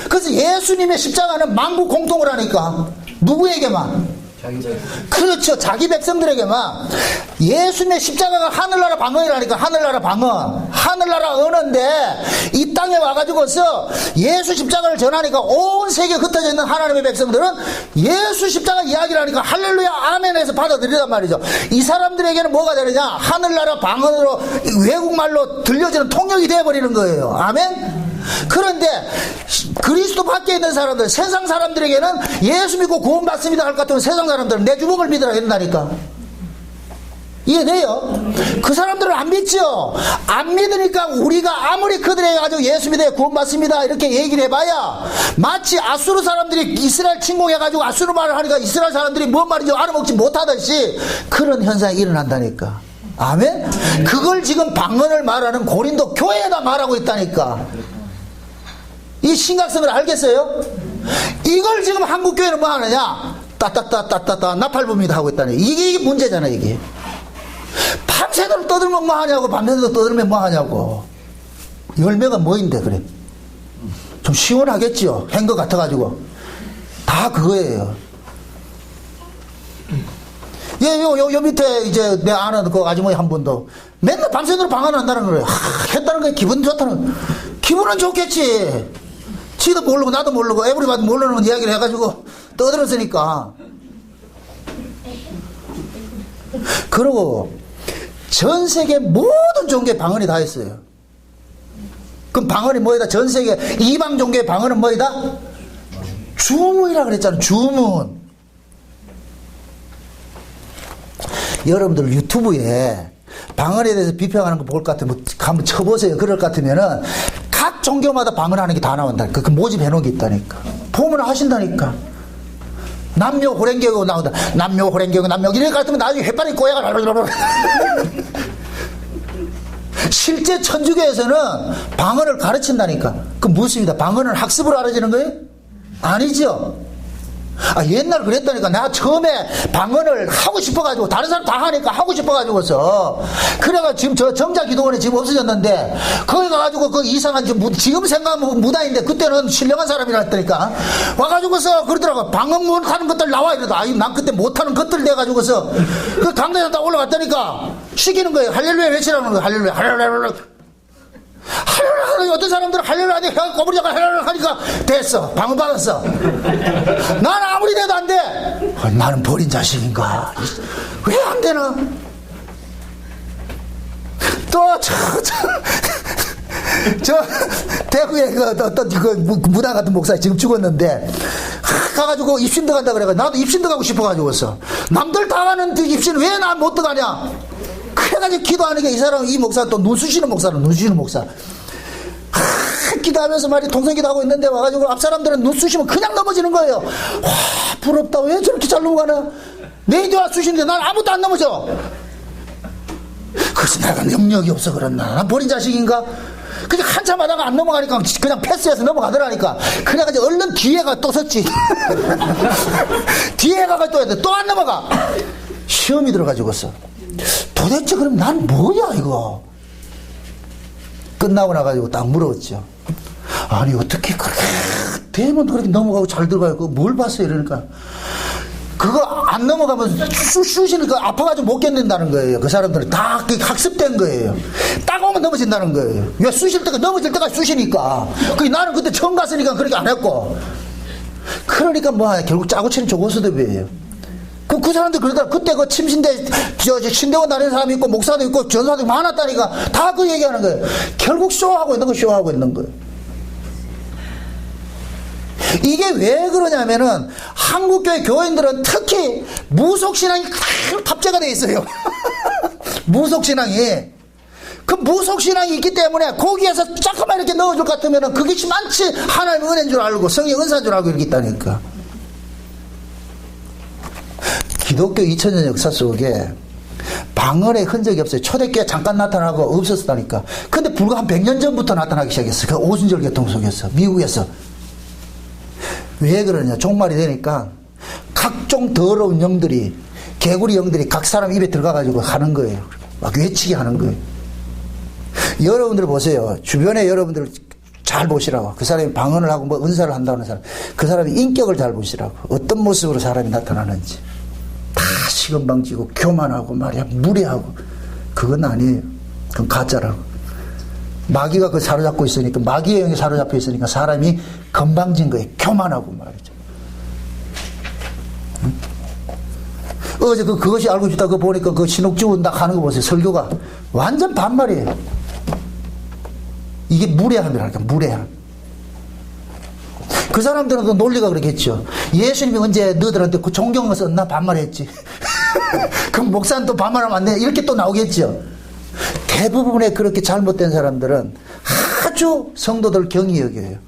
그래서 예수님의 십자가는 만국 공통을 하니까 누구에게만? 그렇죠. 자기 백성들에게만. 예수님의 십자가가 하늘나라 방언이라니까. 하늘나라 방언. 하늘나라 언어인데 이 땅에 와가지고서 예수 십자가를 전하니까 온 세계에 흩어져 있는 하나님의 백성들은 예수 십자가 이야기라니까 할렐루야 아멘에서 받아들이란 말이죠. 이 사람들에게는 뭐가 되느냐, 하늘나라 방언으로 외국말로 들려지는 통역이 되어버리는 거예요. 아멘. 그런데 그리스도 밖에 있는 사람들, 세상 사람들에게는 예수 믿고 구원받습니다 할 것 같으면 세상 사람들은 내 주먹을 믿으라 된다니까. 이해돼요? 그 사람들은 안 믿죠. 안 믿으니까 우리가 아무리 그들에게 가지고 예수 믿어 구원받습니다 이렇게 얘기를 해봐야 마치 아수르 사람들이 이스라엘 침공해가지고 아수르 말을 하니까 이스라엘 사람들이 뭔 말인지 알아먹지 못하듯이 그런 현상이 일어난다니까. 아멘? 그걸 지금 방언을 말하는 고린도 교회에다 말하고 있다니까. 이 심각성을 알겠어요? 이걸 지금 한국교회는 뭐 하느냐, 따따따따따따 나팔부입니다 하고 있다니. 이게 문제잖아. 이게 밤새도록 떠들면 뭐 하냐고. 밤새도록 떠들면 뭐 하냐고. 열매가 뭐인데. 그래 좀 시원하겠죠. 한 것 같아가지고 다 그거예요. 예, 요 밑에 이제 내 아는 그 아주머니 한 분도 맨날 밤새도록 방언한다는 거예요. 했다는 게 기분 좋다는. 기분은 좋겠지. 지도 모르고 나도 모르고 에브리바디 모르는 이야기를 해가지고 떠들었으니까. 그리고 전 세계 모든 종교의 방언이 다 있어요. 그럼 방언이 뭐이다? 전 세계 이방 종교의 방언은 뭐이다? 주문이라 그랬잖아. 주문. 여러분들 유튜브에 방언에 대해서 비평하는 거 볼 것 같으면 한번 쳐보세요. 그럴 것 같으면은 각 종교마다 방언하는 게 다 나온다니까. 그 모집해 놓은 게 있다니까. 보면 하신다니까. 남묘 호랭개고 나온다. 남묘 호랭개고 남묘 이럴 것 같으면 나중에 햇발이 꼬야가 실제 천주교에서는 방언을 가르친다니까. 그 무엇입니다? 방언을 학습으로 알아지는 거예요? 아니죠. 옛날 그랬다니까. 내가 처음에 방언을 하고 싶어가지고 다른 사람 다 하니까 하고 싶어가지고서 그래가 지금 저 정자기도원에 지금 없어졌는데 거기 가가지고 그 이상한 지금 생각하면 무당인데 그때는 신령한 사람이라 했다니까. 와가지고서 그러더라고. 방언 못하는 것들 나와 이러다. 난 그때 못하는 것들 돼가지고서 그 강단에 딱 올라갔다니까. 시키는 거예요. 할렐루야 외치라는 거예요. 할렐루야 할렐루야 할렐루야. 어떤 사람들은 할렐루야 하니까 꼬부리자가 할렐루야 하니까 됐어. 방언 받았어. 난 아무리 돼도 안 돼. 나는 버린 자식인가. 왜 안 되나? 또 저 대구에 그 어떤 그 무당 같은 목사 지금 죽었는데 가가지고 입신 들어간다 그래가지고 나도 입신 들어가고 싶어가지고서 남들 다 가는 입신 왜 난 못 들어가냐. 그래가지고 기도하니까 이 사람, 이 목사 또 눈 쑤시는 목사는 눈 쑤시는 목사. 기도하면서 말이 동생 기도하고 있는데 와가지고 앞 사람들은 눈 쑤시면 그냥 넘어지는 거예요. 와, 부럽다. 왜 저렇게 잘 넘어가나? 내 이제 와 쑤시는데 난 아무도 안 넘어져. 그래서 내가 능력이 없어 그랬나? 난 버린 자식인가? 그냥 한참 하다가 안 넘어가니까 그냥 패스해서 넘어가더라니까. 그래가지고 얼른 뒤에가 또 섰지. 뒤에 가가 또 해야 돼. 또 안 넘어가. 시험이 들어가지고서 도대체 그럼 난 뭐야 이거. 끝나고 나가지고 딱 물어봤죠. 아니 어떻게 그렇게 되면 그렇게 넘어가고 잘 들어가요. 그거 뭘 봤어요? 이러니까 그거 안 넘어가면 쑤시니까 아파가지고 못 견딘다는 거예요. 그 사람들은 다 학습된 거예요. 딱 오면 넘어진다는 거예요. 왜 쑤실 때가 넘어질 때까지 쑤시니까. 나는 그때 처음 갔으니까 그렇게 안 했고. 그러니까 뭐 결국 짜고 치는 조고수습이에요. 그 사람들 그러더라. 그때 그 침신대 신대원 다니는 사람이 있고 목사도 있고 전사도 많았다니까. 다 그 얘기하는 거예요. 결국 쇼하고 있는 거예요. 이게 왜 그러냐면은 한국교회 교인들은 특히 무속신앙이 탑재가 돼 있어요. 무속신앙이. 그 무속신앙이 있기 때문에 거기에서 조금만 이렇게 넣어줄 것 같으면은 그게 마치 하나님의 은혜인 줄 알고 성령 은사인 줄 알고 이렇게 있다니까. 기독교 2000년 역사 속에 방언의 흔적이 없어요. 초대교회 잠깐 나타나고 없었다니까. 근데 불과 한 100년 전부터 나타나기 시작했어요. 그 오순절 계통 속에서, 미국에서. 왜 그러냐. 종말이 되니까 각종 더러운 영들이, 개구리 영들이 각 사람 입에 들어가가지고 하는 거예요. 막 외치게 하는 거예요. 여러분들 보세요. 주변에 여러분들 잘 보시라고. 그 사람이 방언을 하고 뭐 은사를 한다는 사람, 그 사람의 인격을 잘 보시라고. 어떤 모습으로 사람이 나타나는지. 치건방지고 교만하고 말이야 무례하고 그건 아니에요. 그건 가짜라고. 마귀가 그 사로잡고 있으니까 마귀의 영이 사로잡혀 있으니까 사람이 건방진 거예요. 교만하고 말이죠. 어제 그것이 알고 싶다 그거 보니까 그 신옥지훈 딱 하는 거 보세요. 설교가 완전 반말이에요. 이게 무례함이라니까 무례함. 그 사람들은 그 논리가 그러겠죠. 예수님이 언제 너희들한테 그 존경을 썼나 반말했지. 그럼 목사는 또 반말하면 안 돼. 이렇게 또 나오겠죠. 대부분의 그렇게 잘못된 사람들은 아주 성도들 경히 여겨요.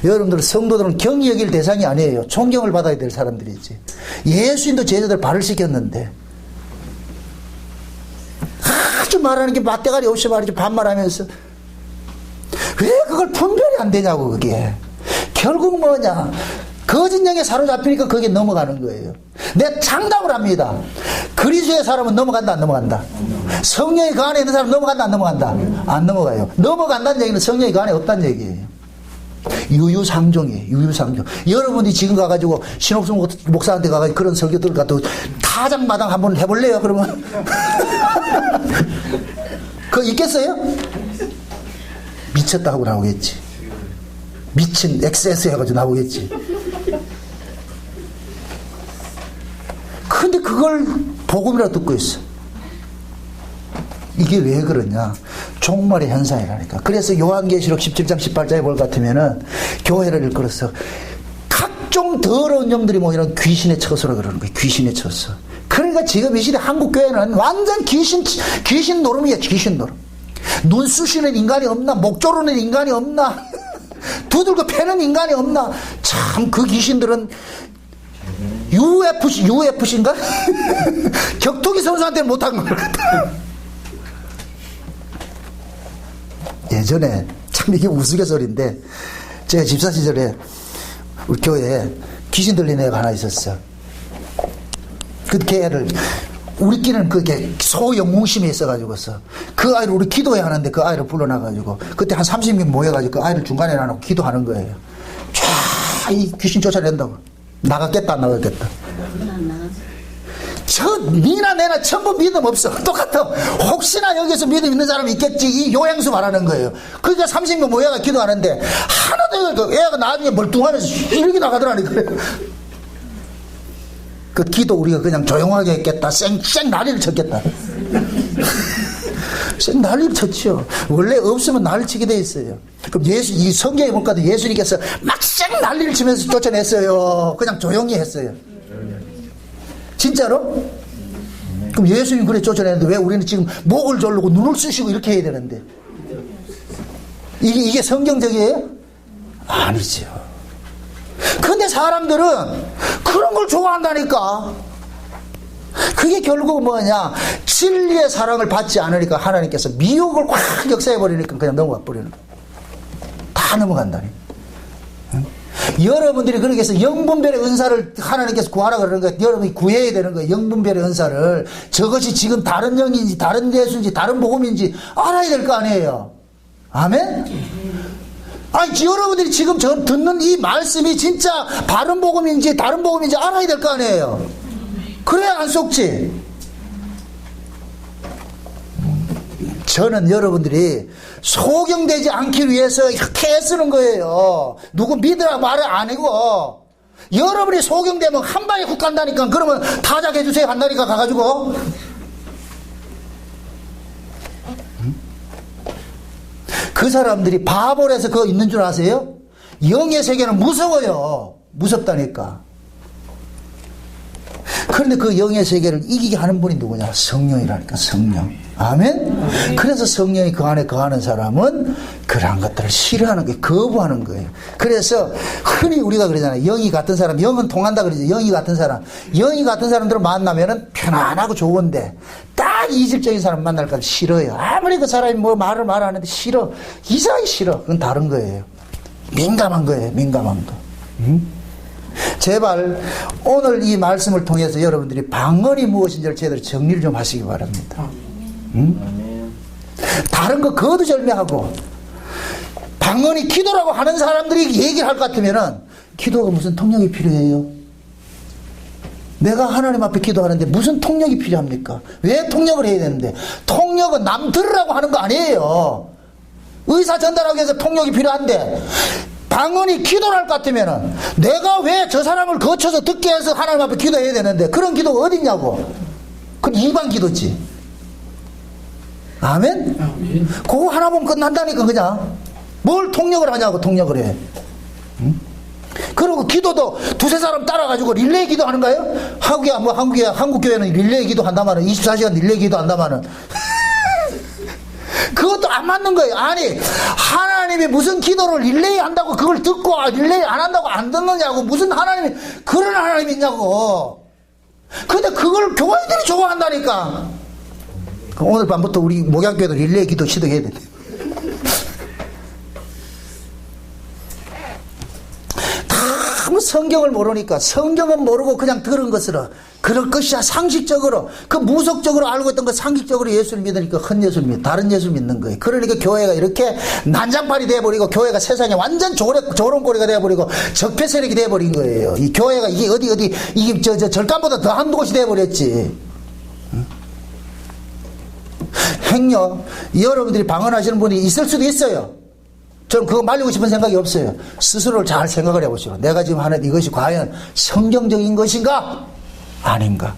여러분들 성도들은 경히 여길 대상이 아니에요. 존경을 받아야 될 사람들이지. 예수님도 제자들 발을 씻겼는데 아주 말하는 게 맞대가리 없이 말이죠. 반말하면서 왜 그걸 분별이 안 되냐고. 그게 결국 뭐냐, 거짓 영에 사로잡히니까 거기에 넘어가는 거예요. 내가 장담을 합니다. 그리스도의 사람은 넘어간다 안 넘어간다? 성령이 그 안에 있는 사람 넘어간다 안 넘어간다? 안 넘어가요. 넘어간다는 얘기는 성령이 그 안에 없다는 얘기예요. 유유상종이에요. 유유상종. 여러분이 지금 가가지고 신옥성 목사한테 가가지고 그런 설교들 갖다 타장마당 한번 해볼래요? 그러면 그거 있겠어요? 미쳤다 하고 나오겠지. 미친 엑세스 해가지고 나오겠지. 근데 그걸 복음이라고 듣고 있어. 이게 왜 그러냐? 종말의 현상이라니까. 그래서 요한계시록 17장 18장에 볼 같으면은 교회를 일컬어서 각종 더러운 영들이 모이는 귀신의 처소라 그러는 거예요. 귀신의 처소. 그러니까 지금 이 시대 한국 교회는 완전 귀신 노름이에요. 귀신 노름. 눈 쑤시는 인간이 없나? 목 조르는 인간이 없나? 두들겨 패는 인간이 없나? 참 그 귀신들은 UFC인가? 격투기 선수한테는 못한 것 같아. 예전에 참 이게 우스갯소리인데 제가 집사 시절에 우리 교회에 귀신 들린 애가 하나 있었어. 그 애를 우리끼리는 그게 소영웅심이 있어가지고서 그 아이를 우리 기도해야 하는데 그 아이를 불러놔가지고 그때 한 30명 모여가지고 그 아이를 중간에 놔놓고 기도하는 거예요. 쫙 이 귀신 쫓아낸다고. 나갔겠다 안 나갔겠다. 니나 내나 전부 믿음 없어. 똑같아. 혹시나 여기서 믿음 있는 사람이 있겠지. 이 요양수 말하는 거예요. 그러니까 30명 모여가 기도하는데 하나도 애가 나중에 멀뚱하면서 이렇게 나가더라니까. 그 기도 우리가 그냥 조용하게 했겠다. 쌩 난리를 쳤겠다. 쌩 난리를 쳤죠. 원래 없으면 난리를 치게 돼 있어요. 그럼 이 성경에 볼까 예수님께서 막 쌩 난리를 치면서 쫓아냈어요. 그냥 조용히 했어요. 진짜로? 그럼 예수님 그래 쫓아내는데 왜 우리는 지금 목을 조르고 눈을 쑤시고 이렇게 해야 되는데? 이게 성경적이에요? 아니죠. 근데 사람들은 그런 걸 좋아한다니까. 그게 결국 뭐냐, 진리의 사랑을 받지 않으니까 하나님께서 미혹을 확 역사해버리니까 그냥 넘어가 버리는 거야. 다 넘어간다니. 여러분들이 그렇게 해서 영분별의 은사를 하나님께서 구하라 그러는 거예요. 여러분이 구해야 되는 거예요. 영분별의 은사를. 저것이 지금 다른 영인지 다른 예수인지 다른 복음인지 알아야 될 거 아니에요. 아멘? 아니 여러분들이 지금 저 듣는 이 말씀이 진짜 바른 복음인지 다른 복음인지 알아야 될 거 아니에요. 그래야 안 속지. 저는 여러분들이 소경되지 않기 위해서 이렇게 애쓰는 거예요. 누구 믿으라 말을 안 하고. 여러분이 소경되면 한 방에 훅 간다니까. 그러면 타작해 주세요 한다니까 가가지고. 그 사람들이 바보라서 그거 있는 줄 아세요? 영의 세계는 무서워요. 무섭다니까. 그런데 그 영의 세계를 이기게 하는 분이 누구냐? 성령이라니까. 성령. 아멘? 그래서 성령이 그 안에 거하는 사람은 그러한 것들을 싫어하는 거예요. 거부하는 거예요. 그래서 흔히 우리가 그러잖아요. 영이 같은 사람, 영은 통한다 그러죠. 영이 같은 사람. 영이 같은 사람들을 만나면은 편안하고 좋은데 딱 이질적인 사람 만날까 싫어요. 아무리 그 사람이 뭐 말을 말하는데 싫어. 이상하게 싫어. 그건 다른 거예요. 민감한 거예요. 민감한 거. 제발 오늘 이 말씀을 통해서 여러분들이 방언이 무엇인지를 제대로 정리를 좀 하시기 바랍니다. 다른 거 거두절미하고 방언이 기도라고 하는 사람들이 얘기를 할 것 같으면은 기도가 무슨 통역이 필요해요? 내가 하나님 앞에 기도하는데 무슨 통역이 필요합니까? 왜 통역을 해야 되는데? 통역은 남 들으라고 하는 거 아니에요. 의사 전달하기 위해서 통역이 필요한데, 방언이 기도를 할 것 같으면은 내가 왜 저 사람을 거쳐서 듣게 해서 하나님 앞에 기도해야 되는데, 그런 기도가 어디 있냐고. 그건 일반 기도지. 아멘? 그거 하나 보면 끝난다니까. 그냥 뭘 통역을 하냐고. 통역을 해. 응? 그리고 기도도 두세 사람 따라가지고 릴레이 기도 하는 거예요? 한국 교회는 릴레이 기도 한다마는 24시간 릴레이 기도 한다마는 그것도 안 맞는 거예요. 아니, 하나님이 무슨 기도를 릴레이 한다고 그걸 듣고 릴레이 안 한다고 안 듣느냐고. 무슨 하나님이 그런 하나님이 있냐고. 근데 그걸 교회들이 좋아한다니까. 오늘 밤부터 우리 목양교회도 릴레이 기도 시도해야 돼. 다 성경을 모르니까, 성경은 모르고 그냥 들은 것으로 그럴 것이야. 상식적으로, 그 무속적으로 알고 있던 거 상식적으로 예수를 믿으니까 헛예수를 믿, 다른 예수를 믿는 거예요. 그러니까 교회가 이렇게 난장판이 돼버리고, 교회가 세상에 완전 조롱거리가 돼버리고 적폐 세력이 돼버린 거예요. 이 교회가 이게 어디 이게 절간보다 더 한 곳이 돼버렸지. 행여 여러분들이 방언하시는 분이 있을 수도 있어요. 저는 그거 말리고 싶은 생각이 없어요. 스스로를 잘 생각을 해보시고, 내가 지금 하는 이것이 과연 성경적인 것인가 아닌가.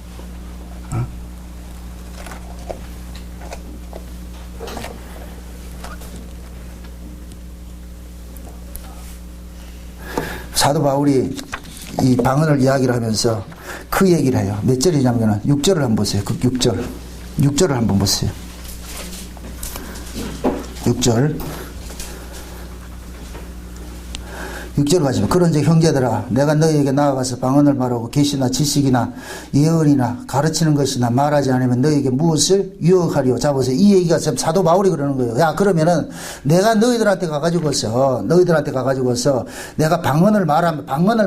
사도 바울이 이 방언을 이야기를 하면서 그 얘기를 해요. 몇 절이냐면 6절을 한번 보세요. 그 6절을 한번 보세요. 6절 가지고, 그런즉 형제들아, 내가 너희에게 나아가서 방언을 말하고 계시나 지식이나 예언이나 가르치는 것이나 말하지 않으면 너희에게 무엇을 유혹하리요. 자 보세요. 이 얘기가 사도 바울이 그러는 거예요. 야, 그러면은 내가 너희들한테 가가지고서 내가 방언을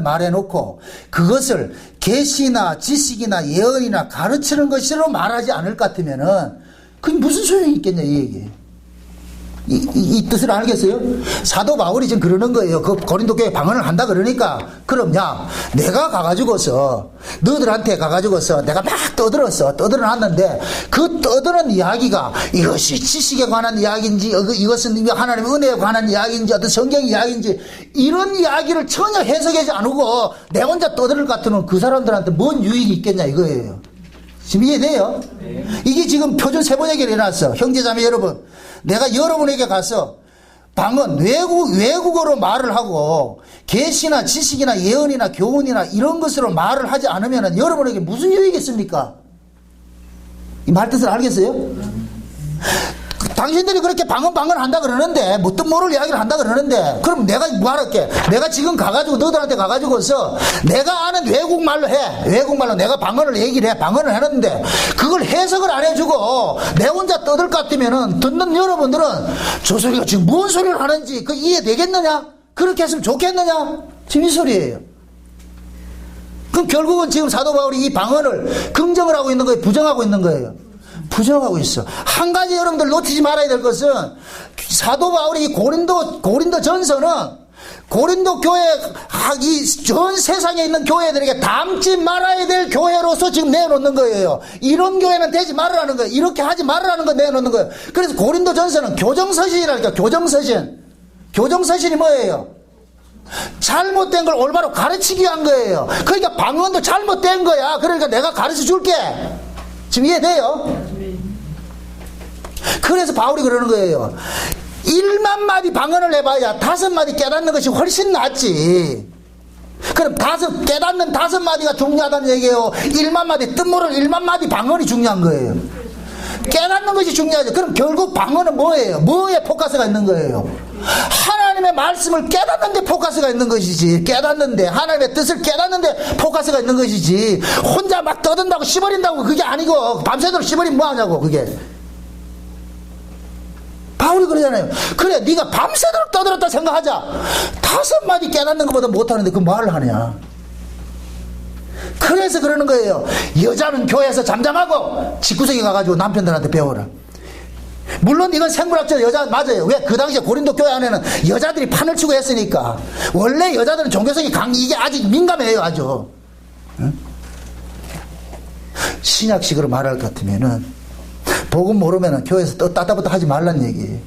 말해놓고 그것을 계시나 지식이나 예언이나 가르치는 것으로 말하지 않을 것 같으면은 그게 무슨 소용이 있겠냐 이 얘기예요. 이 뜻을 알겠어요? 사도 바울이 지금 그러는 거예요. 그 고린도 교회 방언을 한다 그러니까, 그럼 야, 내가 가가지고서 너희들한테 가가지고서 내가 막 떠들어놨는데 그 떠드는 이야기가 이것이 지식에 관한 이야기인지 이것은 하나님의 은혜에 관한 이야기인지 어떤 성경 이야기인지 이런 이야기를 전혀 해석하지 않고 내 혼자 떠들 것 같으면 그 사람들한테 뭔 유익이 있겠냐 이거예요. 지금 이해돼요? 네. 이게 지금 표준 세번역에 해놨어. 형제자매 여러분, 내가 여러분에게 가서 방언 외국어로 말을 하고 계시나 지식이나 예언이나 교훈이나 이런 것으로 말을 하지 않으면 여러분에게 무슨 유익이 있습니까? 이 말 뜻을 알겠어요? 당신들이 그렇게 방언 한다 그러는데, 뭐 뜻모를 이야기를 한다 그러는데, 그럼 내가 뭐 할게? 내가 지금 가가지고 너희들한테 가가지고서 내가 아는 외국말로 내가 방언을 얘기를 해. 방언을 해놨는데 그걸 해석을 안 해주고 내 혼자 떠들 것 같으면은 듣는 여러분들은 저 소리가 지금 무슨 소리를 하는지 그 이해되겠느냐? 그렇게 했으면 좋겠느냐? 지금 이 소리예요. 그럼 결국은 지금 사도 바울이 이 방언을 긍정을 하고 있는 거예요? 부정하고 있는 거예요? 부정하고 있어. 한 가지 여러분들 놓치지 말아야 될 것은, 사도 바울이 이 고린도 전서는 고린도 교회, 이 전 세상에 있는 교회들에게 닮지 말아야 될 교회로서 지금 내놓는 거예요. 이런 교회는 되지 말으라는 거예요. 이렇게 하지 말으라는 거 내놓는 거예요. 그래서 고린도 전서는 교정서신이라니까. 교정서신이 뭐예요? 잘못된 걸 올바로 가르치기 위한 거예요. 그러니까 방언도 잘못된 거야. 그러니까 내가 가르쳐 줄게. 지금 이해돼요? 그래서 바울이 그러는 거예요. 1만 마디 방언을 해봐야 5마디 깨닫는 것이 훨씬 낫지. 그럼 깨닫는 5마디가 중요하다는 얘기예요? 1만 마디, 뜻모를 1만 마디 방언이 중요한 거예요? 깨닫는 것이 중요하죠. 그럼 결국 방언은 뭐예요? 뭐에 포커스가 있는 거예요? 하나님의 말씀을 깨닫는 데 포커스가 있는 것이지. 하나님의 뜻을 깨닫는 데 포커스가 있는 것이지. 혼자 막 떠든다고 씹어린다고 그게 아니고, 밤새도록 씹어리면 뭐하냐고 그게. 바울이 그러잖아요. 그래, 네가 밤새도록 떠들었다 생각하자. 5마디 깨닫는 것보다 못하는데 그 말을 하냐. 그래서 그러는 거예요. 여자는 교회에서 잠잠하고 집구석에 가가지고 남편들한테 배워라. 물론 이건 생물학적 여자 맞아요. 왜? 그 당시에 고린도 교회 안에는 여자들이 판을 치고 했으니까. 원래 여자들은 종교성이 이게 아주 민감해요. 아주. 응? 신약식으로 말할 것 같으면은 복음 모르면은 교회에서 또 따따부터 하지 말란 얘기예요.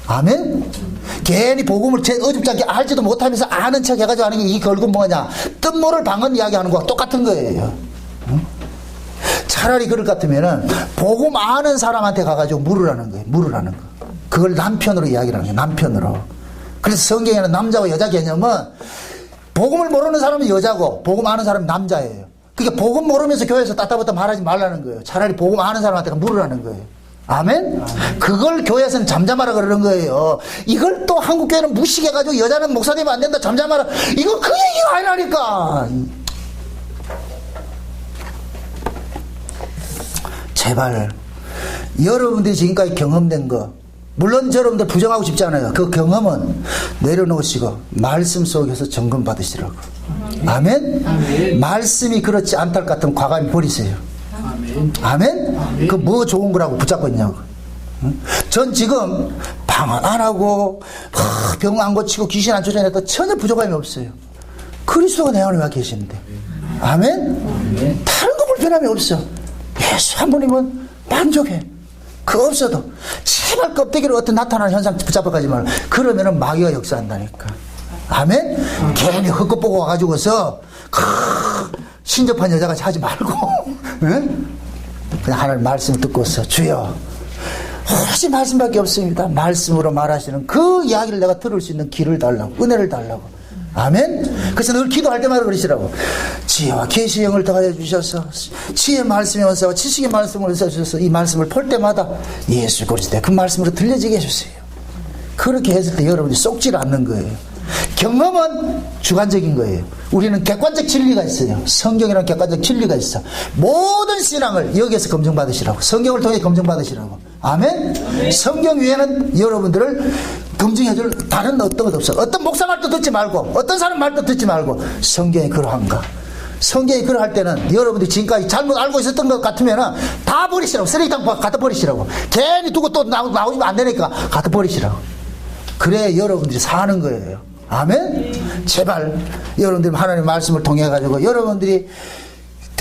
아멘? 괜히 복음을 어줍지 않게 알지도 못하면서 아는 척 해가지고 하는 게 이 결국 뭐냐? 뜻모를 방언 이야기하는 거와 똑같은 거예요. 응? 차라리 그럴 것 같으면은 복음 아는 사람한테 가가지고 물으라는 거예요. 물으라는 거. 그걸 남편으로 이야기를 하는 거예요. 남편으로. 그래서 성경에는 남자와 여자 개념은 복음을 모르는 사람은 여자고 복음 아는 사람은 남자예요. 그러니까 복음 모르면서 교회에서 따따부터 말하지 말라는 거예요. 차라리 복음 아는 사람한테 물으라는 거예요. 아멘? 그걸 교회에서는 잠잠하라 그러는 거예요. 이걸 또 한국교회는 무식해가지고 여자는 목사님은 안 된다 잠잠하라. 이거 그 얘기가 아니라니까. 제발 여러분들이 지금까지 경험된 거 물론 여러분들 부정하고 싶지 않아요. 그 경험은 내려놓으시고 말씀 속에서 점검 받으시라고. 아멘? 아멘. 말씀이 그렇지 않다 같으면 과감히 버리세요. 아멘? 아멘? 그 뭐 좋은 거라고 붙잡고 있냐고. 전 지금 방언 안 하고 병 안 고치고 귀신 안 쫓아내도 전혀 부족함이 없어요. 그리스도가 내 안에 와 계시는데. 아멘? 다른 거 불편함이 없어. 예수 한 분이면 만족해. 그 없어도 제발 껍데기로 어떤 나타나는 현상 붙잡아가지 말고. 그러면은 마귀가 역사한다니까. 아멘? 괜히 헛것 보고 와가지고서 신접한 여자같이 하지 말고 응? 그냥 하나님 말씀 듣고서 주여 오로지 말씀밖에 없습니다. 말씀으로 말하시는 그 이야기를 내가 들을 수 있는 길을 달라고, 은혜를 달라고. 아멘? 그래서 늘 기도할 때마다 그러시라고. 지혜와 계시의 영을 더하여 주셔서 지혜의 말씀의 원사와 지식의 말씀을 원사 주셔서 이 말씀을 볼 때마다 예수 그리스도의 그 말씀으로 들려지게 해주세요. 그렇게 했을 때 여러분이 쏙질 않는 거예요. 경험은 주관적인 거예요. 우리는 객관적 진리가 있어요. 성경이라는 객관적 진리가 있어. 모든 신앙을 여기에서 검증받으시라고. 성경을 통해 검증받으시라고. 아멘? 아멘. 성경 위에는 여러분들을 검증해줄 다른 어떤 것 없어. 어떤 목사 말도 듣지 말고 어떤 사람 말도 듣지 말고 성경이 그러한가. 성경이 그러할 때는 여러분들이 지금까지 잘못 알고 있었던 것 같으면 다 버리시라고. 쓰레기통 갖다 버리시라고. 괜히 두고 또 나오시면 안 되니까 갖다 버리시라고. 그래야 여러분들이 사는 거예요. 아멘? 제발 여러분들 하나님의 말씀을 통해 가지고 여러분들이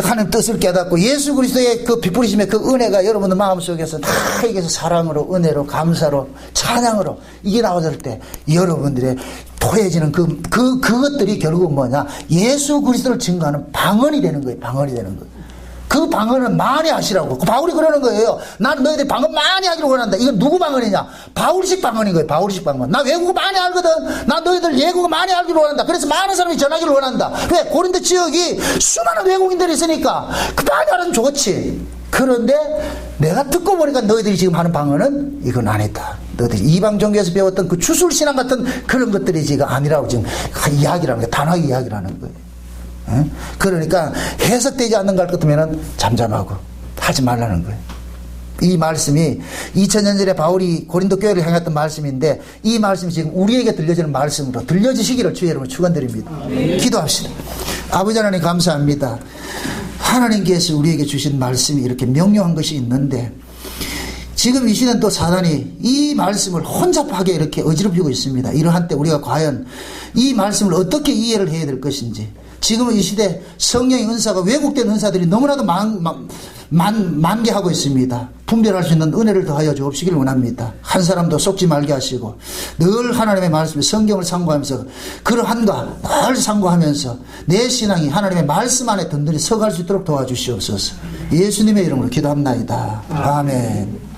하나님 뜻을 깨닫고 예수 그리스도의 그 빛부리심의 그 은혜가 여러분들 마음속에서 다 이게서 사랑으로 은혜로 감사로 찬양으로 이게 나와질 때 여러분들의 토해지는 그것들이 결국은 뭐냐, 예수 그리스도를 증거하는 방언이 되는 거예요. 방언이 되는 거예요. 그 방언은 많이 하시라고. 바울이 그러는 거예요. 나는 너희들이 방언 많이 하기를 원한다. 이건 누구 방언이냐? 바울식 방언인 거예요. 바울식 방언. 나 외국어 많이 알거든. 나 너희들 예국어 많이 알기를 원한다. 그래서 많은 사람이 전하기를 원한다. 왜? 고린도 지역이 수많은 외국인들이 있으니까 그 많이 알아도 좋지. 그런데 내가 듣고 보니까 너희들이 지금 하는 방언은 이건 아니다. 너희들이 이방 종교에서 배웠던 그 주술신앙 같은 그런 것들이 지금 아니라고 지금 이야기를 하는 거예요. 단호하게 이야기를 하는 거예요. 그러니까 해석되지 않는 것 같으면 잠잠하고 하지 말라는 거예요. 이 말씀이 2000년 전에 바울이 고린도 교회를 향했던 말씀인데 이 말씀이 지금 우리에게 들려지는 말씀으로 들려지시기를 주의 이름으로 축원드립니다. 기도합시다. 아버지 하나님 감사합니다. 하나님께서 우리에게 주신 말씀이 이렇게 명료한 것이 있는데 지금 이 시대는 또 사단이 이 말씀을 혼잡하게 이렇게 어지럽히고 있습니다. 이러한 때 우리가 과연 이 말씀을 어떻게 이해를 해야 될 것인지, 지금은 이 시대 성령의 은사가 왜곡된 은사들이 너무나도 만개하고 있습니다. 분별할 수 있는 은혜를 더하여 주옵시길 원합니다. 한 사람도 속지 말게 하시고 늘 하나님의 말씀, 성경을 상고하면서 그러한가 늘 상고하면서 내 신앙이 하나님의 말씀 안에 든든히 서갈 수 있도록 도와주시옵소서. 예수님의 이름으로 기도합나이다. 아멘.